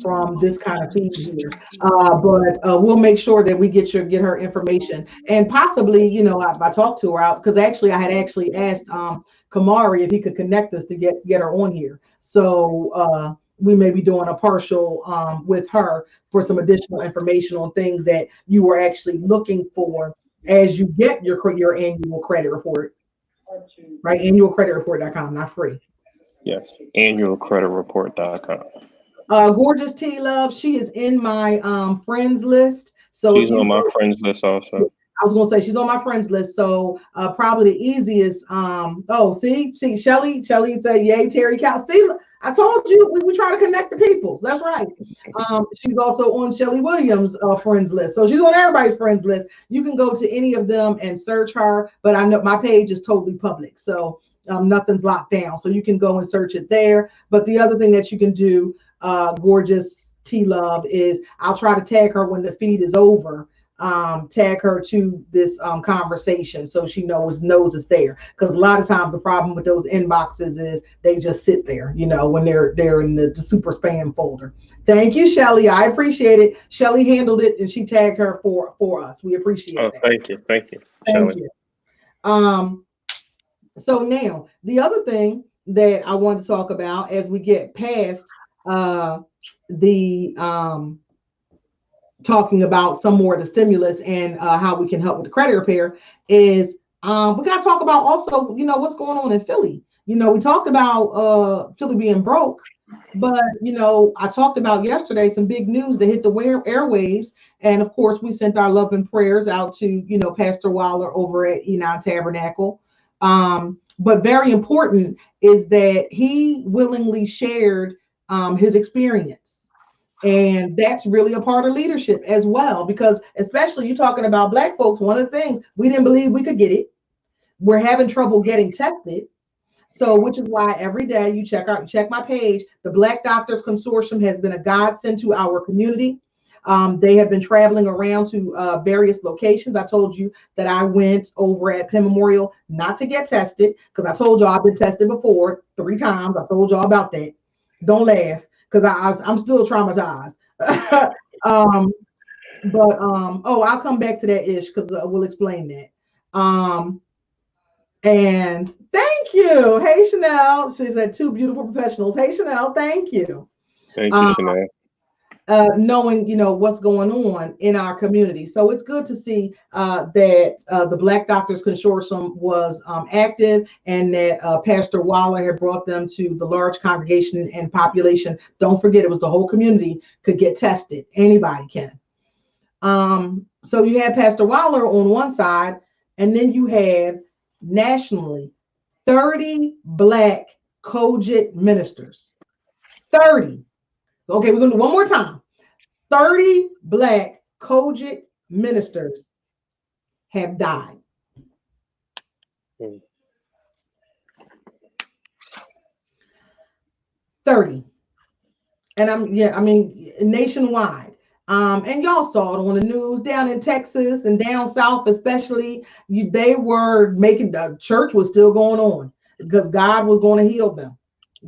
A: from this kind of feed here, but we'll make sure that we get her information, and possibly, I talked to her out, because actually I had actually asked Kamari if he could connect us to get her on here. So we may be doing a partial with her for some additional information on things that you were actually looking for as you get your annual credit report. Right, annualcreditreport.com, not free.
B: Yes, annualcreditreport.com.
A: Gorgeous T Love, she is in my friends list. So
B: she's on my friends list also.
A: I was gonna say she's on my friends list. So probably the easiest. See, Shelly said, yay, Terry Cal. See, I told you we try to connect the people. That's right. She's also on Shelly Williams' friends list. So she's on everybody's friends list. You can go to any of them and search her, but I know my page is totally public. So nothing's locked down. So you can go and search it there. But the other thing that you can do, Gorgeous T Love, is I'll try to tag her when the feed is over. Tag her to this conversation so she knows it's there, because a lot of times the problem with those inboxes is they just sit there, when they're in the super spam folder. Thank you, Shelly. I appreciate it. Shelly handled it and she tagged her for us. We appreciate that.
B: Thank you.
A: Thank you. So now the other thing that I want to talk about as we get past the talking about some more of the stimulus and how we can help with the credit repair is we got to talk about also, what's going on in Philly. We talked about Philly being broke, but I talked about yesterday some big news that hit the airwaves, and of course we sent our love and prayers out to Pastor Waller over at Enon Tabernacle. But very important is that he willingly shared his experience. And that's really a part of leadership as well, because especially you're talking about Black folks, one of the things we didn't believe we could get it. We're having trouble getting tested. So, which is why every day you check my page. The Black Doctors Consortium has been a godsend to our community. They have been traveling around to various locations. I told you that I went over at Penn Memorial not to get tested, because I told y'all I've been tested before 3 times. I told y'all about that. Don't laugh, because I'm still traumatized. I'll come back to that ish, because we'll explain that. And thank you. Hey, Chanel. She said 2 beautiful professionals. Hey, Chanel. Thank you.
B: Thank you, Chanel.
A: Knowing what's going on in our community, so it's good to see that the Black Doctors Consortium was active, and that Pastor Waller had brought them to the large congregation and population. Don't forget, it was the whole community could get tested. Anybody can. So you had Pastor Waller on one side, and then you have nationally 30 Black COGIT ministers. 30. Okay, we're going to do one more time. 30 Black COGIT ministers have died. 30. And nationwide. And y'all saw it on the news down in Texas and down south, especially. They were making, the church was still going on because God was going to heal them.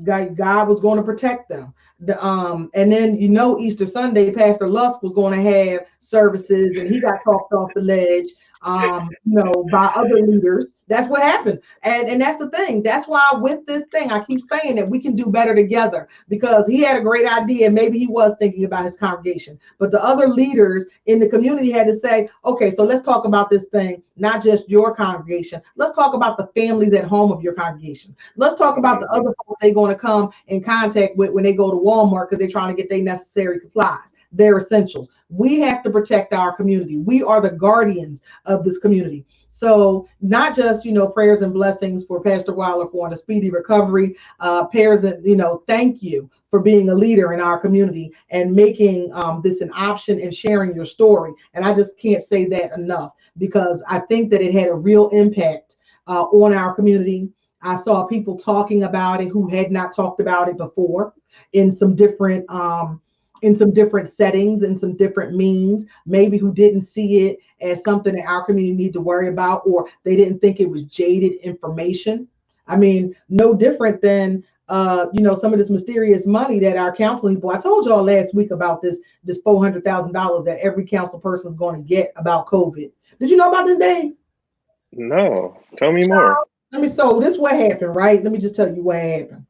A: God was going to protect them. And then Easter Sunday, Pastor Lusk was going to have services, and he got talked off the ledge. By other leaders. That's what happened. And that's the thing. That's why with this thing, I keep saying that we can do better together, because he had a great idea. Maybe he was thinking about his congregation, but the other leaders in the community had to say, okay, so let's talk about this thing, not just your congregation. Let's talk about the families at home of your congregation. Let's talk about the other folks they're going to come in contact with when they go to Walmart, because they're trying to get their necessary supplies. They're essentials. We have to protect our community. We are the guardians of this community. So not just, prayers and blessings for Pastor Waller for a speedy recovery. Prayers and, thank you for being a leader in our community and making this an option and sharing your story. And I just can't say that enough, because I think that it had a real impact on our community. I saw people talking about it who had not talked about it before in some different settings and some different means, maybe who didn't see it as something that our community need to worry about, or they didn't think it was jaded information. I mean, no different than some of this mysterious money that our counseling board. I told y'all last week about this $400,000 that every council person is going to get about COVID. Did you know about this, Dave?
B: No, tell me more.
A: So this is what happened, right? Let me just tell you what happened.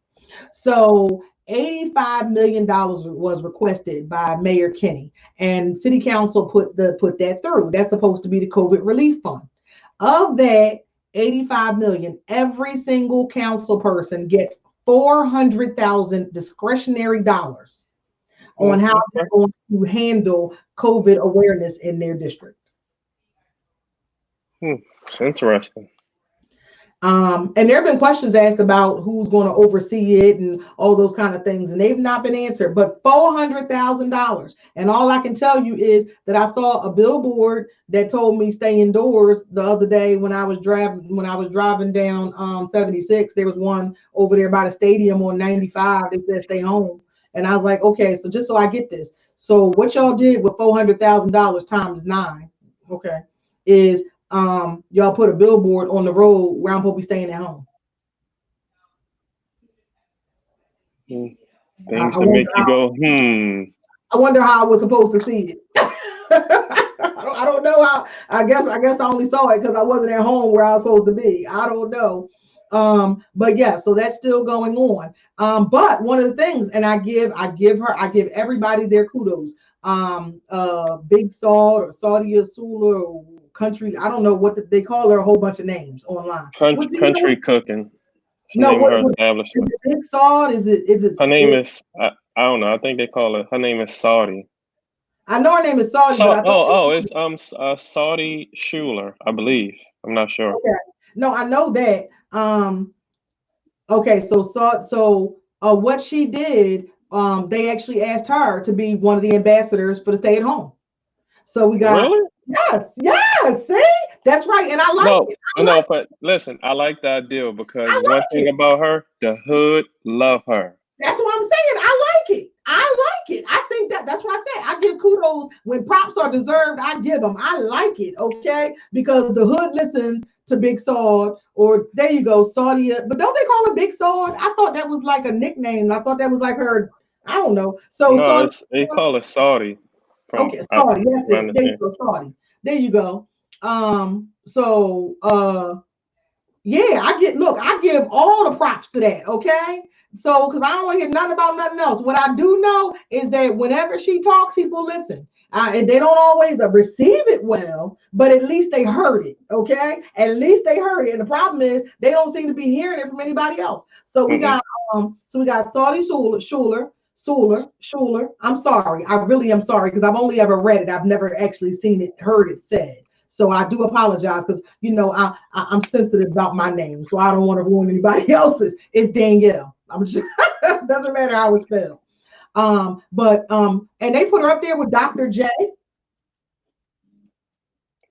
A: So $85 million was requested by Mayor Kenny, and City Council put that through. That's supposed to be the COVID relief fund. Of that 85 million, every single council person gets 400,000 discretionary dollars on how they're going to handle COVID awareness in their district.
B: It's interesting.
A: And there have been questions asked about who's going to oversee it and all those kind of things, and they've not been answered. But $400,000, and all I can tell you is that I saw a billboard that told me stay indoors the other day when I was driving down 76. There was one over there by the stadium on 95 that said stay home, and I was like, okay, so just so I get this, so what y'all did with $400,000 times 9, okay, is y'all put a billboard on the road where I'm supposed to be staying at home.
B: Things to make you go,
A: I wonder how I was supposed to see it. I don't know how. I guess I only saw it because I wasn't at home where I was supposed to be. I don't know. But yeah, so that's still going on. But one of the things, and I give everybody their kudos. Big Salt or Saudi Sula or Country, I don't know they call her a whole bunch of names online.
B: Country,
A: What do you know?
B: country cooking. It's the
A: No,
B: name of her
A: what is
B: establishment.
A: it? Big Salt?
B: Her name is I don't know. I think they call it. Her name is Saudi.
A: I know her name is Saudi, but I thought
B: It's Saudi Schuler, I believe. I'm not sure.
A: okay. No, I know that. Okay, so what she did, they actually asked her to be one of the ambassadors for the stay at home. So we got
B: Really?
A: yes, see, that's right, and I like
B: No,
A: it.
B: no, but listen, I like that deal
A: I
B: because one
A: like
B: thing
A: it.
B: about her, the hood love her.
A: That's what I'm saying. I like it. I like it. I think that's what I said. I give kudos when props are deserved. I give them. I like it. Okay, because the hood listens to Big Sword, or there you go, Saudia. But don't they call her Big Sword? I thought that was like a nickname. I thought that was like her. I don't know. So
B: No,
A: Saudi.
B: it's they call it Saudi from
A: Okay, Saudi.
B: from
A: That's
B: what I
A: it. There you
B: understand.
A: go, Saudi. There you go. So yeah, I give all the props to that, okay? So, because I don't want to hear nothing about nothing else. What I do know is that whenever she talks, people listen. And they don't always receive it well, but at least they heard it, okay? At least they heard it. And the problem is they don't seem to be hearing it from anybody else.
B: Mm-mm.
A: So we got Saudi Schuler. I'm sorry. I really am sorry because I've only ever read it. I've never actually seen it, heard it said. So I do apologize because I'm sensitive about my name, so I don't want to ruin anybody else's. It's Danyl. I'm just doesn't matter how it's spelled. And they put her up there with Dr. J.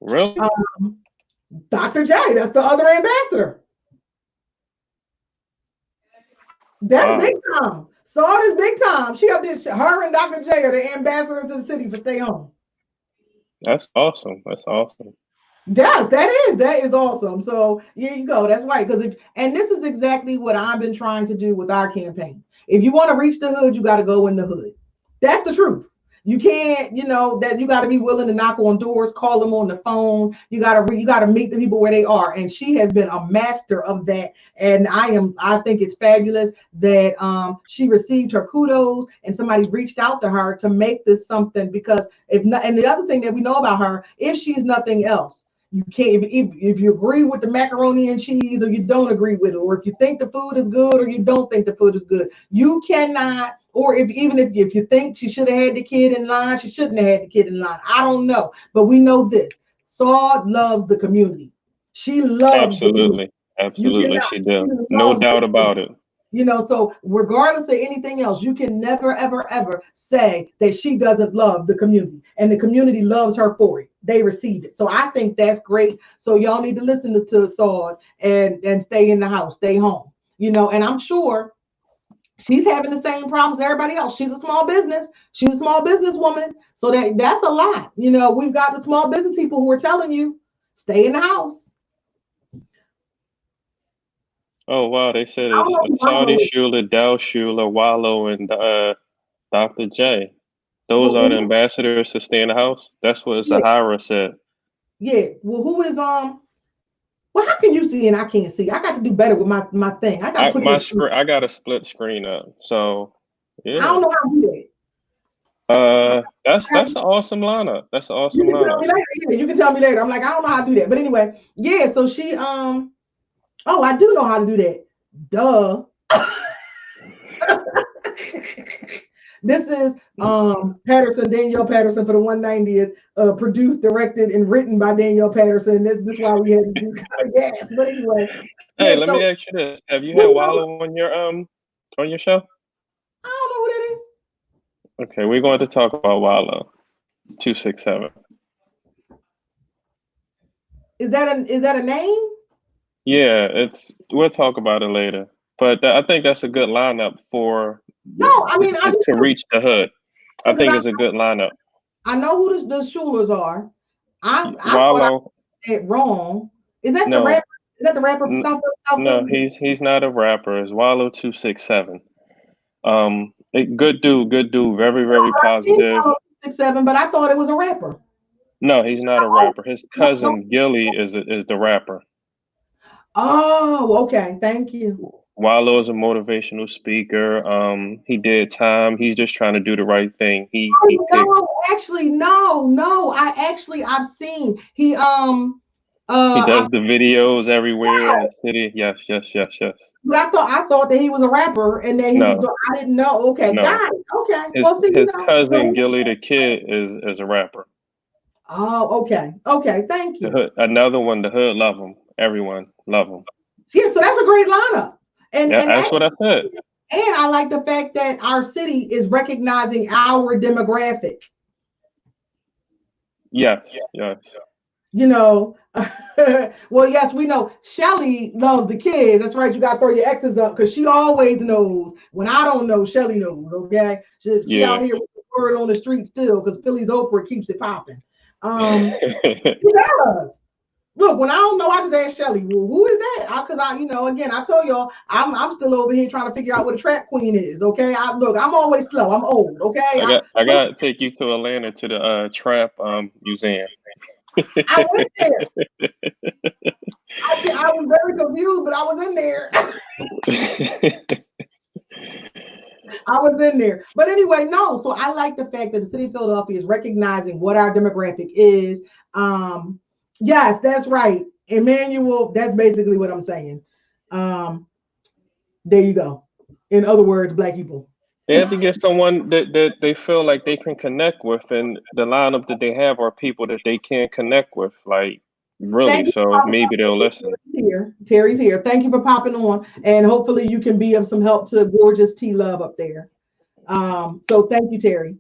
B: Really?
A: Dr. J, that's the other ambassador. That's big
B: Wow,
A: time. Saw this big time. She up there, her and Dr. J are the ambassadors to the city for Stay Home.
B: that's awesome. That's awesome.
A: Yes, that is awesome. So here you go. That's right. And this is exactly what I've been trying to do with our campaign. If you want to reach the hood, you got to go in the hood. That's the truth. You can't, that you got to be willing to knock on doors, call them on the phone. You got to meet the people where they are. And she has been a master of that. And I think it's fabulous that she received her kudos and somebody reached out to her to make this something because if not, and the other thing that we know about her, if she's nothing else, you can't if you agree with the macaroni and cheese or you don't agree with it, or if you think the food is good or you don't think the food is good, you cannot. Or if you think she should have had the kid in line, she shouldn't have had the kid in line. I don't know, but we know this: Saud loves the community. She loves the community.
B: Absolutely.
A: You
B: Absolutely,
A: cannot.
B: she
A: She
B: do. No
A: loves the
B: doubt
A: community.
B: about it.
A: So regardless of anything else, you can never, ever, ever say that she doesn't love the community and the community loves her for it. They receive it. So I think that's great. So y'all need to listen to Saud and stay in the house, stay home. And I'm sure she's having the same problems as everybody else. She's a small business. She's a small business woman. So that's a lot. We've got the small business people who are telling you, stay in the house.
B: Oh wow, they said
A: I don't
B: it's
A: know who
B: Saudi
A: Wallow is.
B: Schuler, Dal Schuler, Wallow, and Dr. J. Those are the
A: Well,
B: ambassadors to stay in the house. That's what
A: yeah,
B: Zahara said.
A: yeah. Well, who is well, how can you see and I can't see? I got to do better with my thing. I got to
B: I
A: put
B: my
A: it.
B: screen. I got a split screen up. So
A: I
B: yeah.
A: don't know how to do that.
B: That's an awesome lineup. That's an
A: You
B: awesome
A: can tell
B: lineup.
A: me later. Yeah, you can tell me later. I'm like, I don't know how to do that. But anyway, yeah. So she oh, I do know how to do that. Duh. This is Patterson, Danyl Patterson for the 190th, produced, directed, and written by Danyl Patterson. This is why we had to do yes. But anyway,
B: Hey,
A: yeah.
B: let me
A: So
B: ask you this: have you
A: who
B: had
A: knows?
B: Wallow on your show?
A: I don't know who that is.
B: Okay, we're going to talk about Wallow 267.
A: Is that a name?
B: Yeah, we'll talk about it later. But I think that's a good lineup for
A: No, I mean I just
B: to reach the hood.
A: so
B: I
A: because
B: think it's a good lineup.
A: I know who the Schulers are. I thought I
B: Wallow,
A: said it wrong. Is that the
B: no,
A: rapper? Is that the rapper from
B: n-
A: South
B: no,
A: Philly?
B: he's not a rapper. It's Wallow 267. Good dude, very very
A: I've seen
B: positive.
A: 6'7", but I thought it was a rapper.
B: No, he's not a
A: Oh,
B: rapper. His
A: no, no.
B: cousin Gilly is the rapper.
A: Oh, okay. Thank you.
B: Wallow is a motivational speaker. He did time. He's just trying to do the right thing. He
A: Oh,
B: takes
A: no, actually, no. I've seen
B: he
A: I've
B: does the videos everywhere in the city. Yes, yes, yes, yes.
A: but I thought that he was a rapper and that he was
B: No,
A: doing. I didn't know. Okay,
B: no.
A: got it. Okay.
B: His
A: Well, see,
B: his
A: so
B: cousin Gilly the Kid is a rapper.
A: oh, okay. Okay, thank
B: The
A: you.
B: hood, another one. The hood love him. Everyone love him.
A: Yeah, so that's a great lineup. And
B: Yeah,
A: and
B: that's
A: that,
B: what I said.
A: and I like the fact that our city is recognizing our demographic.
B: Yes, yes.
A: You know, well, yes, we know Shelly loves the kids. That's right. You got to throw your exes up because she always knows. When I don't know, Shelly knows. Okay, she
B: Yeah.
A: out here with the word on the street still because Philly's Oprah keeps it popping. She does. Look, when I don't know, I just ask Shelly, well, who is that? Because again, I told y'all, I'm still over here trying to figure out what a trap queen is. Okay, look, I'm always slow. I'm old. Okay,
B: I got to take you to Atlanta to the trap museum.
A: I went there. I was very confused, but I was in there. I was in there. But anyway, no. So I like the fact that the city of Philadelphia is recognizing what our demographic is. Yes, that's right. Emmanuel, that's basically what I'm saying. Um, there you go. In other words, black people.
B: They have to get someone that they feel like they can connect with, and the lineup that they have are people that they can connect with, like really.
A: Thank you
B: So
A: for
B: maybe they'll
A: popping
B: listen.
A: here. Terry's here. Thank you for popping on. And hopefully you can be of some help to gorgeous T Love up there. So thank you, Terry.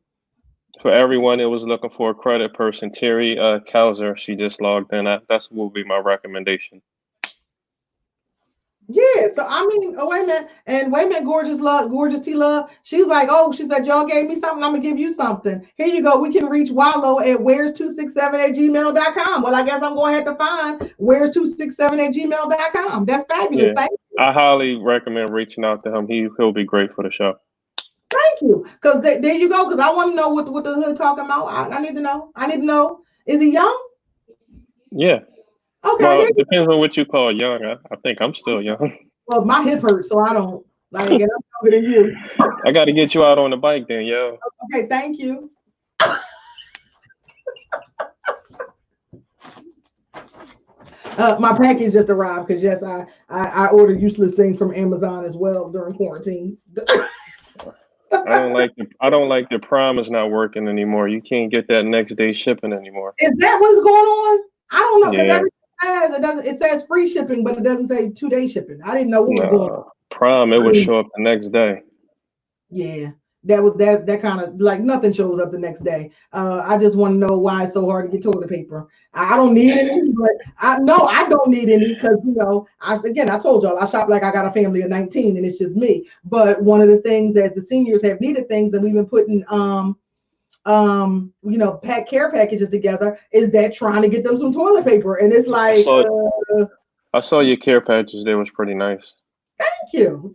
B: For everyone that was looking for a credit person, Terry Kauser, she just logged in. That's what would be my recommendation.
A: Yeah, so I mean, oh wait a minute, gorgeous love, gorgeous T Love. She's like, oh, she said, y'all gave me something, I'm gonna give you something. Here you go. We can reach Wallow at where's267 at gmail.com. Well, I guess I'm gonna have to find where's267 at gmail.com. That's fabulous.
B: Yeah, I highly recommend reaching out to him. He'll be great for the show.
A: Thank you. Because there you go. Because I want to know what the hood talking about. I need to know. I need to know. Is he young?
B: Yeah.
A: Okay,
B: Well,
A: there
B: it
A: you
B: depends on what you call young. I think I'm still young.
A: go. Well, my hip hurts, so I don't like, and I'm younger than you.
B: I got to get you out on the bike then, yo.
A: Okay, thank you. My package just arrived because yes, I order useless things from Amazon as well during quarantine.
B: I don't like the Prime is not working anymore. You can't get that next day shipping anymore.
A: Is that what's going on? I don't know because
B: Yeah,
A: everything it says free shipping, but it doesn't say 2 day shipping. I didn't know what was going
B: nah. Prime it would
A: on.
B: show up the next day.
A: Yeah, that kind of like nothing shows up the next day. I just want to know why it's so hard to get toilet paper. I don't need any, but I don't need any because I told y'all I shop like I got a family of 19 and it's just me. But one of the things that the seniors have needed things that we've been putting pack care packages together is that trying to get them some toilet paper and it's
B: I
A: like
B: saw I saw your care packages. They was pretty nice.
A: Thank you.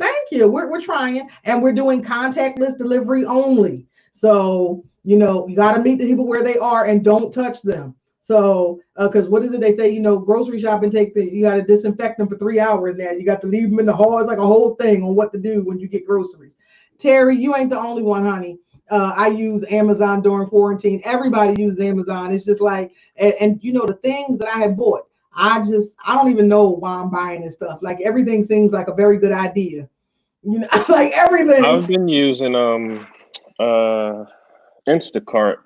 A: We're trying, and we're doing contactless delivery only. So you got to meet the people where they are and don't touch them. So, because what is it they say? Grocery shopping you got to disinfect them for 3 hours now. You got to leave them in the hall. It's like a whole thing on what to do when you get groceries. Terry, you ain't the only one, honey. I use Amazon during quarantine. Everybody uses Amazon. It's just like, and the things that I have bought. I don't even know why I'm buying this stuff. Like everything seems like a very good idea. Like everything.
B: I've been using uh Instacart,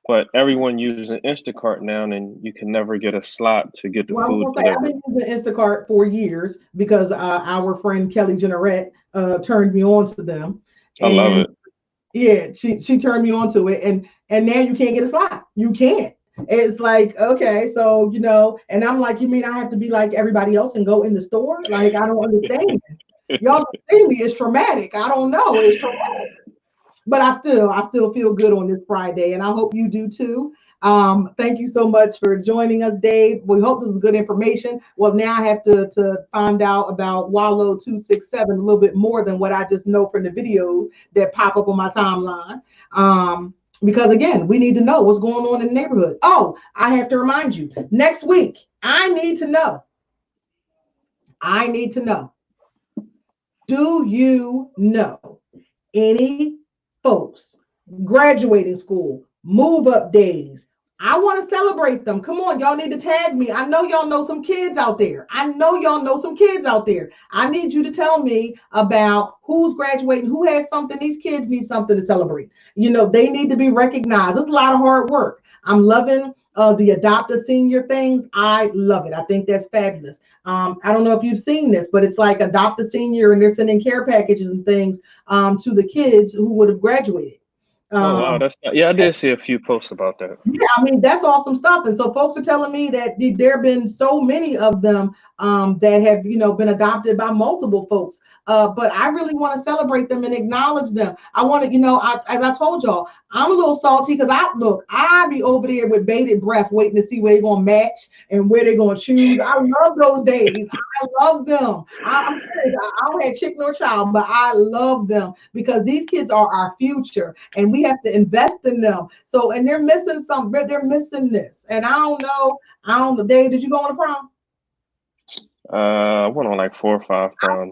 B: but everyone using Instacart now, and you can never get a slot to get the
A: Well, I was
B: food
A: gonna say I've
B: delivered.
A: been using Instacart for years because our friend Kelly Jenneret turned me on to them,
B: I love
A: and
B: it.
A: yeah, she turned me on to it, and now you can't get a slot. You can't. It's like okay, so and I'm like, you mean I have to be like everybody else and go in the store? Like I don't understand. Y'all don't see me. It's traumatic. I don't know. It's traumatic. But I still feel good on this Friday, and I hope you do too. Thank you so much for joining us, Dave. We hope this is good information. Well, now I have to find out about Wallow 267 a little bit more than what I just know from the videos that pop up on my timeline. Because again, we need to know what's going on in the neighborhood. Oh, I have to remind you, next week, I need to know I need to know, do you know any folks graduating school, move up days? I want to celebrate them. Come on, y'all need to tag me. I know y'all know some kids out there. I know y'all know some kids out there. I need you to tell me about who's graduating, who has something. These kids need something to celebrate. You know, they need to be recognized. It's a lot of hard work. I'm loving the adopt a senior things. I love it. I think that's fabulous. I don't know if you've seen this, but it's like adopt a senior, and they're sending care packages and things to the kids who would have graduated.
B: Oh wow,
A: Um,
B: I did see a few posts about that.
A: yeah, I mean, that's awesome stuff. And so folks are telling me that there have been so many of them that have, been adopted by multiple folks. But I really want to celebrate them and acknowledge them. I want to, as I told y'all, I'm a little salty because I be over there with bated breath waiting to see where they're going to match and where they're going to choose. I love those days. I love them. I'm serious. I don't have chick nor child, but I love them because these kids are our future and we have to invest in them. So, and they're missing something, they're missing this. And I don't know, Dave, did you go on a prom?
B: I went on like 4 or 5 proms.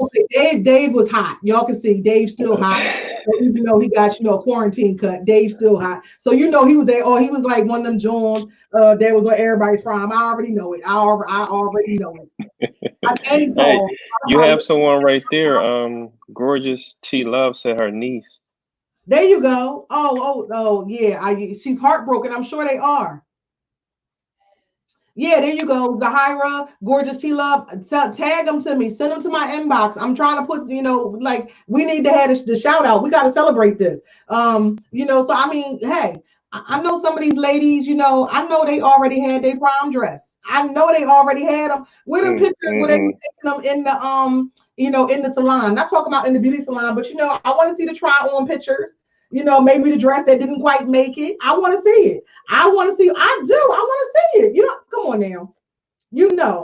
A: Dave was hot. Y'all can see Dave's still hot. So even though he got, a quarantine cut, Dave's still hot. So he was he was like one of them Jones that was on everybody's prom. I already know it. I already know it.
B: Hey, you have someone right there. Gorgeous T Love said her niece.
A: There you go. Oh, yeah. She's heartbroken. I'm sure they are. Yeah, there you go. Zahira, Gorgeous T Love. Tag them to me. Send them to my inbox. I'm trying to put, like we need to have the shout out. We got to celebrate this. So I mean, hey, I know some of these ladies, I know they already had their prom dress. I know they already had them. Where them pictures where they were taking them in the in the salon. Not talking about in the beauty salon, but I want to see the try on pictures. Maybe the dress that didn't quite make it. I want to see it. I want to see. I do. I want to see it. Come on now.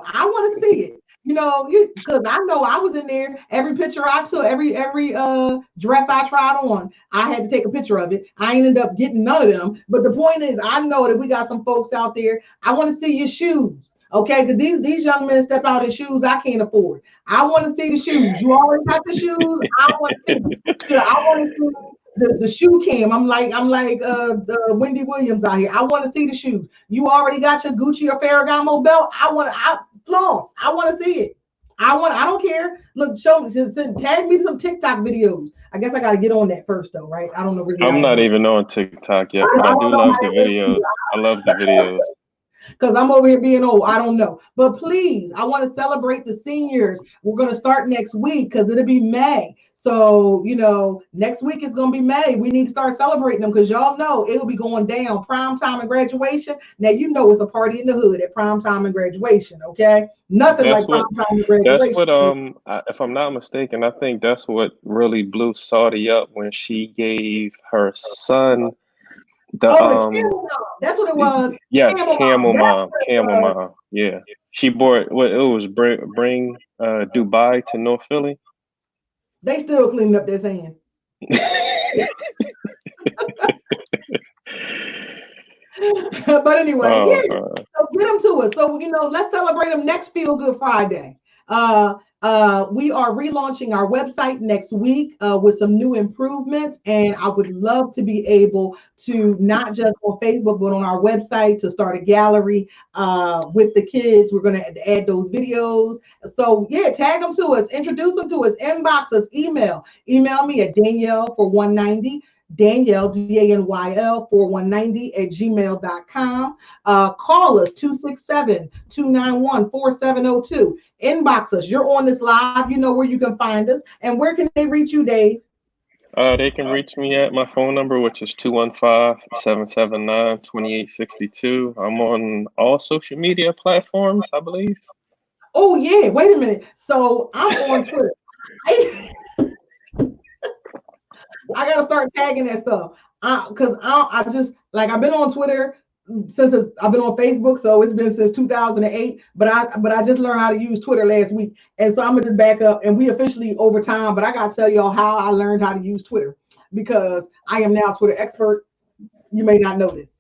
A: I want to see it. Because I know I was in there. Every picture I took, every dress I tried on, I had to take a picture of it. I ended up getting none of them. But the point is, I know that we got some folks out there. I want to see your shoes. Okay, because these young men step out in shoes I can't afford. I want to see the shoes. You already got the shoes. I want to see them. I want to see the shoe cam. I'm like Wendy Williams out here. I want to see the shoes. You already got your Gucci or Ferragamo belt. I floss. I want to see it. I don't care. Look, show me, tag me some TikTok videos. I guess I got to get on that first though, right? I don't know really.
B: I'm not even on TikTok yet, but I do love the videos. I love the videos.
A: Because I'm over here being old. I don't know. But please, I want to celebrate the seniors. We're going to start next week because it'll be May. So, next week is going to be May. We need to start celebrating them because y'all know it'll be going down. Prime time and graduation. Now, it's a party in the hood at prime time and graduation, okay? Nothing like prime time and graduation.
B: That's what, if I'm not mistaken, I think that's what really blew Saudi up when she gave her son the
A: camel mom. That's what it was.
B: Yes, camel mom. Yeah, she bought what it was. Bring Dubai to North Philly.
A: They still cleaning up their sand. But anyway, so get them to us. So let's celebrate them next Feel Good Friday. We are relaunching our website next week with some new improvements, and I would love to be able to not just on Facebook but on our website to start a gallery with the kids. We're going to add those videos. So yeah, tag them to us, introduce them to us, inbox us, email me at Danyl for 190. Danyl, Danyl, 4190 @gmail.com. Call us 267-291-4702. Inbox us. You're on this live. You know where you can find us. And where can they reach you, Dave?
B: They can reach me at my phone number, which is 215-779-2862. I'm on all social media platforms, I believe.
A: Oh, yeah. Wait a minute. So I'm on Twitter. I gotta start tagging that stuff because I've been on Twitter since I've been on Facebook, so it's been since 2008. But I just learned how to use Twitter last week, and so I'm gonna just back up. And we officially over time, but I gotta tell y'all how I learned how to use Twitter because I am now a Twitter expert. You may not know this.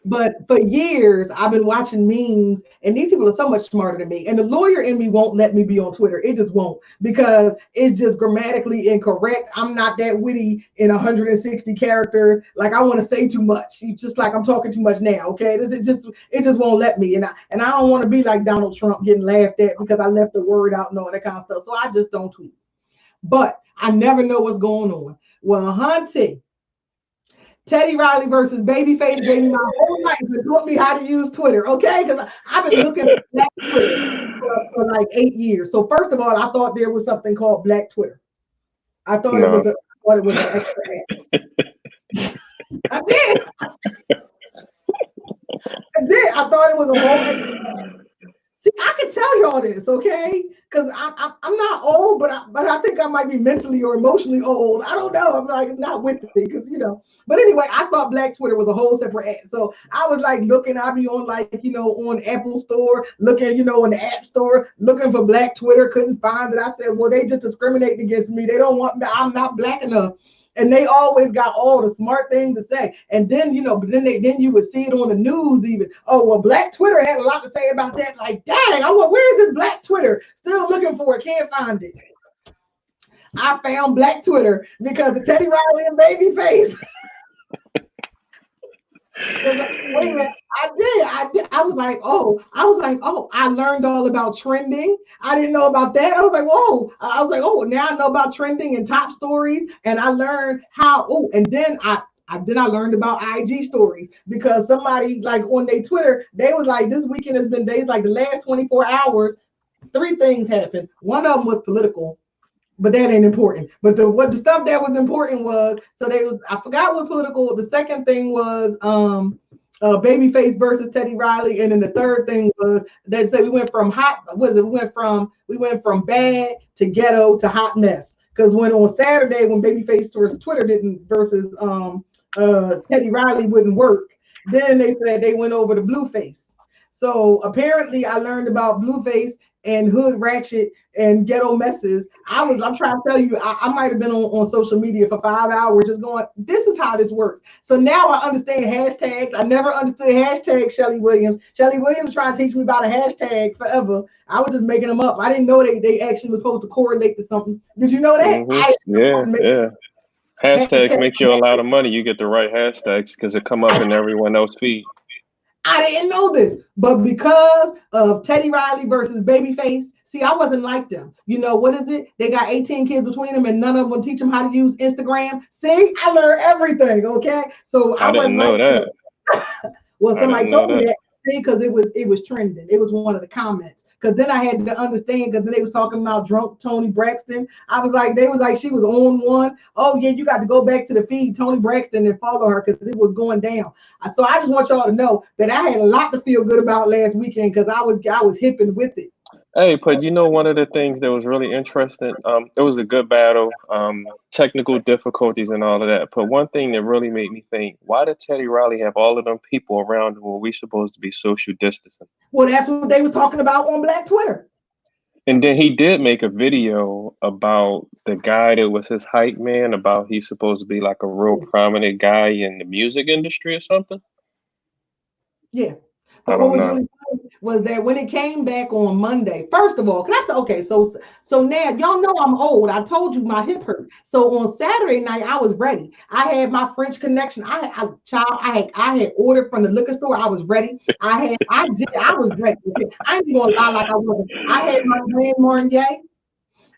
A: But for years, I've been watching memes, and these people are so much smarter than me. And the lawyer in me won't let me be on Twitter. It just won't, because it's just grammatically incorrect. I'm not that witty in 160 characters. Like, I want to say too much. You just like I'm talking too much now. Okay, it just won't let me. And I don't want to be like Donald Trump getting laughed at because I left the word out and all that kind of stuff. So I just don't tweet. But I never know what's going on. Well, hunty. Teddy Riley versus Babyface gave me my whole life and taught me how to use Twitter, okay? Because I've been looking at Black Twitter for like 8 years. So first of all, I thought there was something called Black Twitter. I thought it was
B: No.
A: an extra app. I did. I thought it was a whole extra. See, I can tell y'all this, okay? Because I'm not old, but I think I might be mentally or emotionally old. I don't know. I'm like not with it, because But anyway, I thought Black Twitter was a whole separate app. So I was like looking. I'd be on on Apple Store, looking in the App Store, looking for Black Twitter. Couldn't find it. I said, well, they just discriminate against me. They don't want me. I'm not Black enough. And they always got all the smart things to say. And then, but then you would see it on the news even. Oh, well, Black Twitter had a lot to say about that. Like, dang, where is this Black Twitter? Still looking for it, can't find it. I found Black Twitter because of Teddy Riley and Babyface. Wait a minute, I did. I was like, oh, I learned all about trending. I didn't know about that. I was like, whoa. I was like, oh, now I know about trending and top stories. And I learned how, and then I learned about IG stories, because somebody like on their Twitter, they was like, this weekend has been days like the last 24 hours, 3 things happened. One of them was political, but that ain't important. But the stuff that was important was, I forgot what political. The second thing was Babyface versus Teddy Riley, and then the third thing was they said we went from we went from bad to ghetto to hot mess. Because when on Saturday, when Babyface versus Twitter didn't versus Teddy Riley wouldn't work, then they said they went over to Blueface. So apparently I learned about Blueface and Hood Ratchet and Ghetto Messes. I'm trying to tell you, I might have been on social media for 5 hours just going, this is how this works. So now I understand hashtags. I never understood hashtags, Shelly Williams. Shelly Williams trying to teach me about a hashtag forever. I was just making them up. I didn't know they actually were supposed to correlate to something. Did you know that?
B: Mm-hmm. Yeah. Hashtags make you a lot of money. You get the right hashtags because it come up in everyone else's feed.
A: I didn't know this, but because of Teddy Riley versus Babyface, see, I wasn't like them. What is it? They got 18 kids between them, and none of them teach them how to use Instagram. See, I learned everything. Okay, so I
B: didn't know that.
A: Well, somebody told me that. See, because it was trending. It was one of the comments. Because then I had to understand. Because then they was talking about drunk Toni Braxton. They was like she was on one. Oh yeah, you got to go back to the feed Toni Braxton and follow her because it was going down. So I just want y'all to know that I had a lot to feel good about last weekend because I was hipping with it.
B: Hey, but one of the things that was really interesting, it was a good battle, technical difficulties and all of that. But one thing that really made me think, why did Teddy Riley have all of them people around him when we supposed to be social distancing?
A: Well, that's what they was talking about on Black Twitter.
B: And then he did make a video about the guy that was his hype man, about he's supposed to be like a real prominent guy in the music industry or something.
A: Yeah. But what was really funny was that when it came back on Monday, first of all, can I say, okay, so now y'all know I'm old. I told you my hip hurt. So on Saturday night, I was ready. I had my French connection. I had ordered from the liquor store. I was ready. I was ready. I ain't gonna lie like I wasn't. I had my Grand Marnier.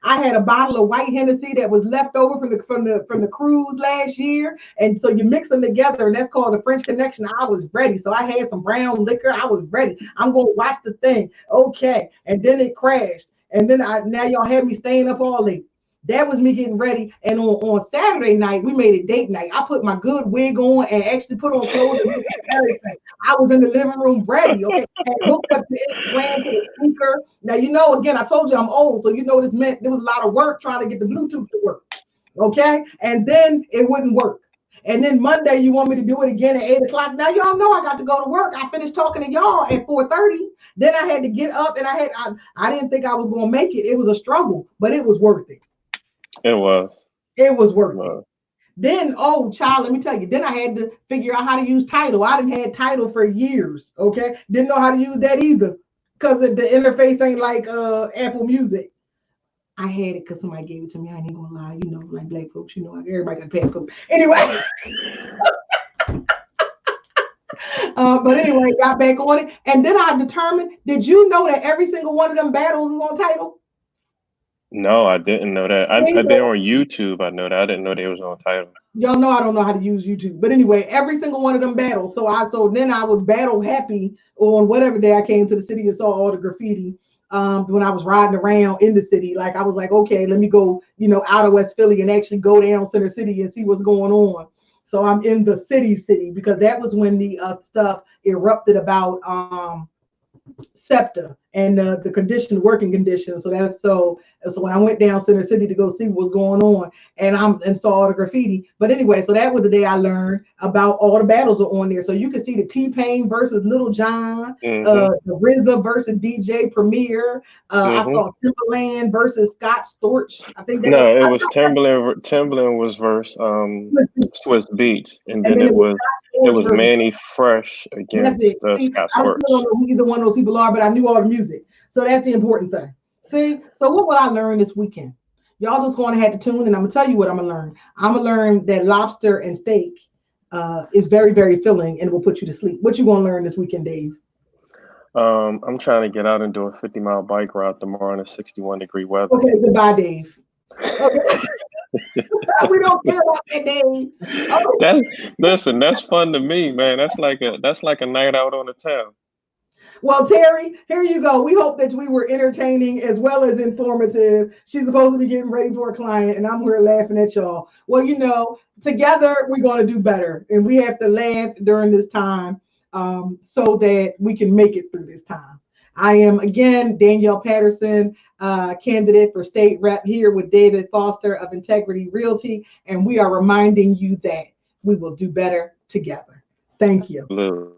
A: I had a bottle of white Hennessy that was left over from the cruise last year, and so you mix them together, and that's called the French Connection. I was ready, so I had some brown liquor. I was ready. I'm gonna watch the thing, okay? And then it crashed, and then now y'all had me staying up all late. That was me getting ready. And on Saturday night, we made it date night. I put my good wig on and actually put on clothes and everything. I was in the living room ready, okay? And hooked up the Instagram to the speaker. Now, again, I told you I'm old, so this meant there was a lot of work trying to get the Bluetooth to work, okay? And then it wouldn't work. And then Monday, you want me to do it again at 8 o'clock. Now, y'all know I got to go to work. I finished talking to y'all at 4:30. Then I had to get up, and I didn't think I was going to make it. It was a struggle, but it was worth it.
B: It was.
A: It was worth it. Then, oh, child, let me tell you. Then I had to figure out how to use Title. I didn't had Title for years. Okay, didn't know how to use that either because the interface ain't like Apple Music. I had it because somebody gave it to me. I ain't gonna lie, you know, like black folks, you know, like everybody got passcode. Anyway, but anyway, got back on it, and then I determined. Did you know that every single one of them battles is on Title?
B: No, I didn't know that. They're on YouTube. I know that. I didn't know they was on Title.
A: Y'all know I don't know how to use YouTube, but anyway, every single one of them battles. So then I was battle happy on whatever day I came to the city and saw all the graffiti. When I was riding around in the city, like I was like, okay, let me go, you know, out of West Philly and actually go down Center City and see what's going on. So I'm in the city because that was when the stuff erupted about SEPTA and the condition, working conditions. So when I went down Center City to go see what was going on, and saw all the graffiti. But anyway, so that was the day I learned about all the battles are on there. So you can see the T-Pain versus Little John, the RZA versus DJ Premier. I saw Timberland versus Scott Storch. I think that
B: it was Timberland. Timberland was versus Swiss Beats, and then it was Manny Fresh against Scott
A: I
B: Storch.
A: don't know who either one of those people are, but I knew all the music. So that's the important thing. See, so what will I learn this weekend? Y'all just going to have to tune, and I'm gonna tell you what I'm gonna learn. I'm gonna learn that lobster and steak is very, very filling and will put you to sleep. What you gonna learn this weekend, Dave?
B: I'm trying to get out and do a 50-mile bike ride tomorrow in a 61-degree weather.
A: Okay, goodbye, Dave. Okay. We don't care about that, Dave.
B: Okay. That's fun to me, man. That's like a night out on the town.
A: Well, Terry, here you go. We hope that we were entertaining as well as informative. She's supposed to be getting ready for a client, and I'm here laughing at y'all. Well, you know, together we're going to do better, and we have to laugh during this time so that we can make it through this time. I am, again, Danyl Patterson, candidate for state rep here with David Foster of Integrity Realty, and we are reminding you that we will do better together. Thank you.
B: Blue.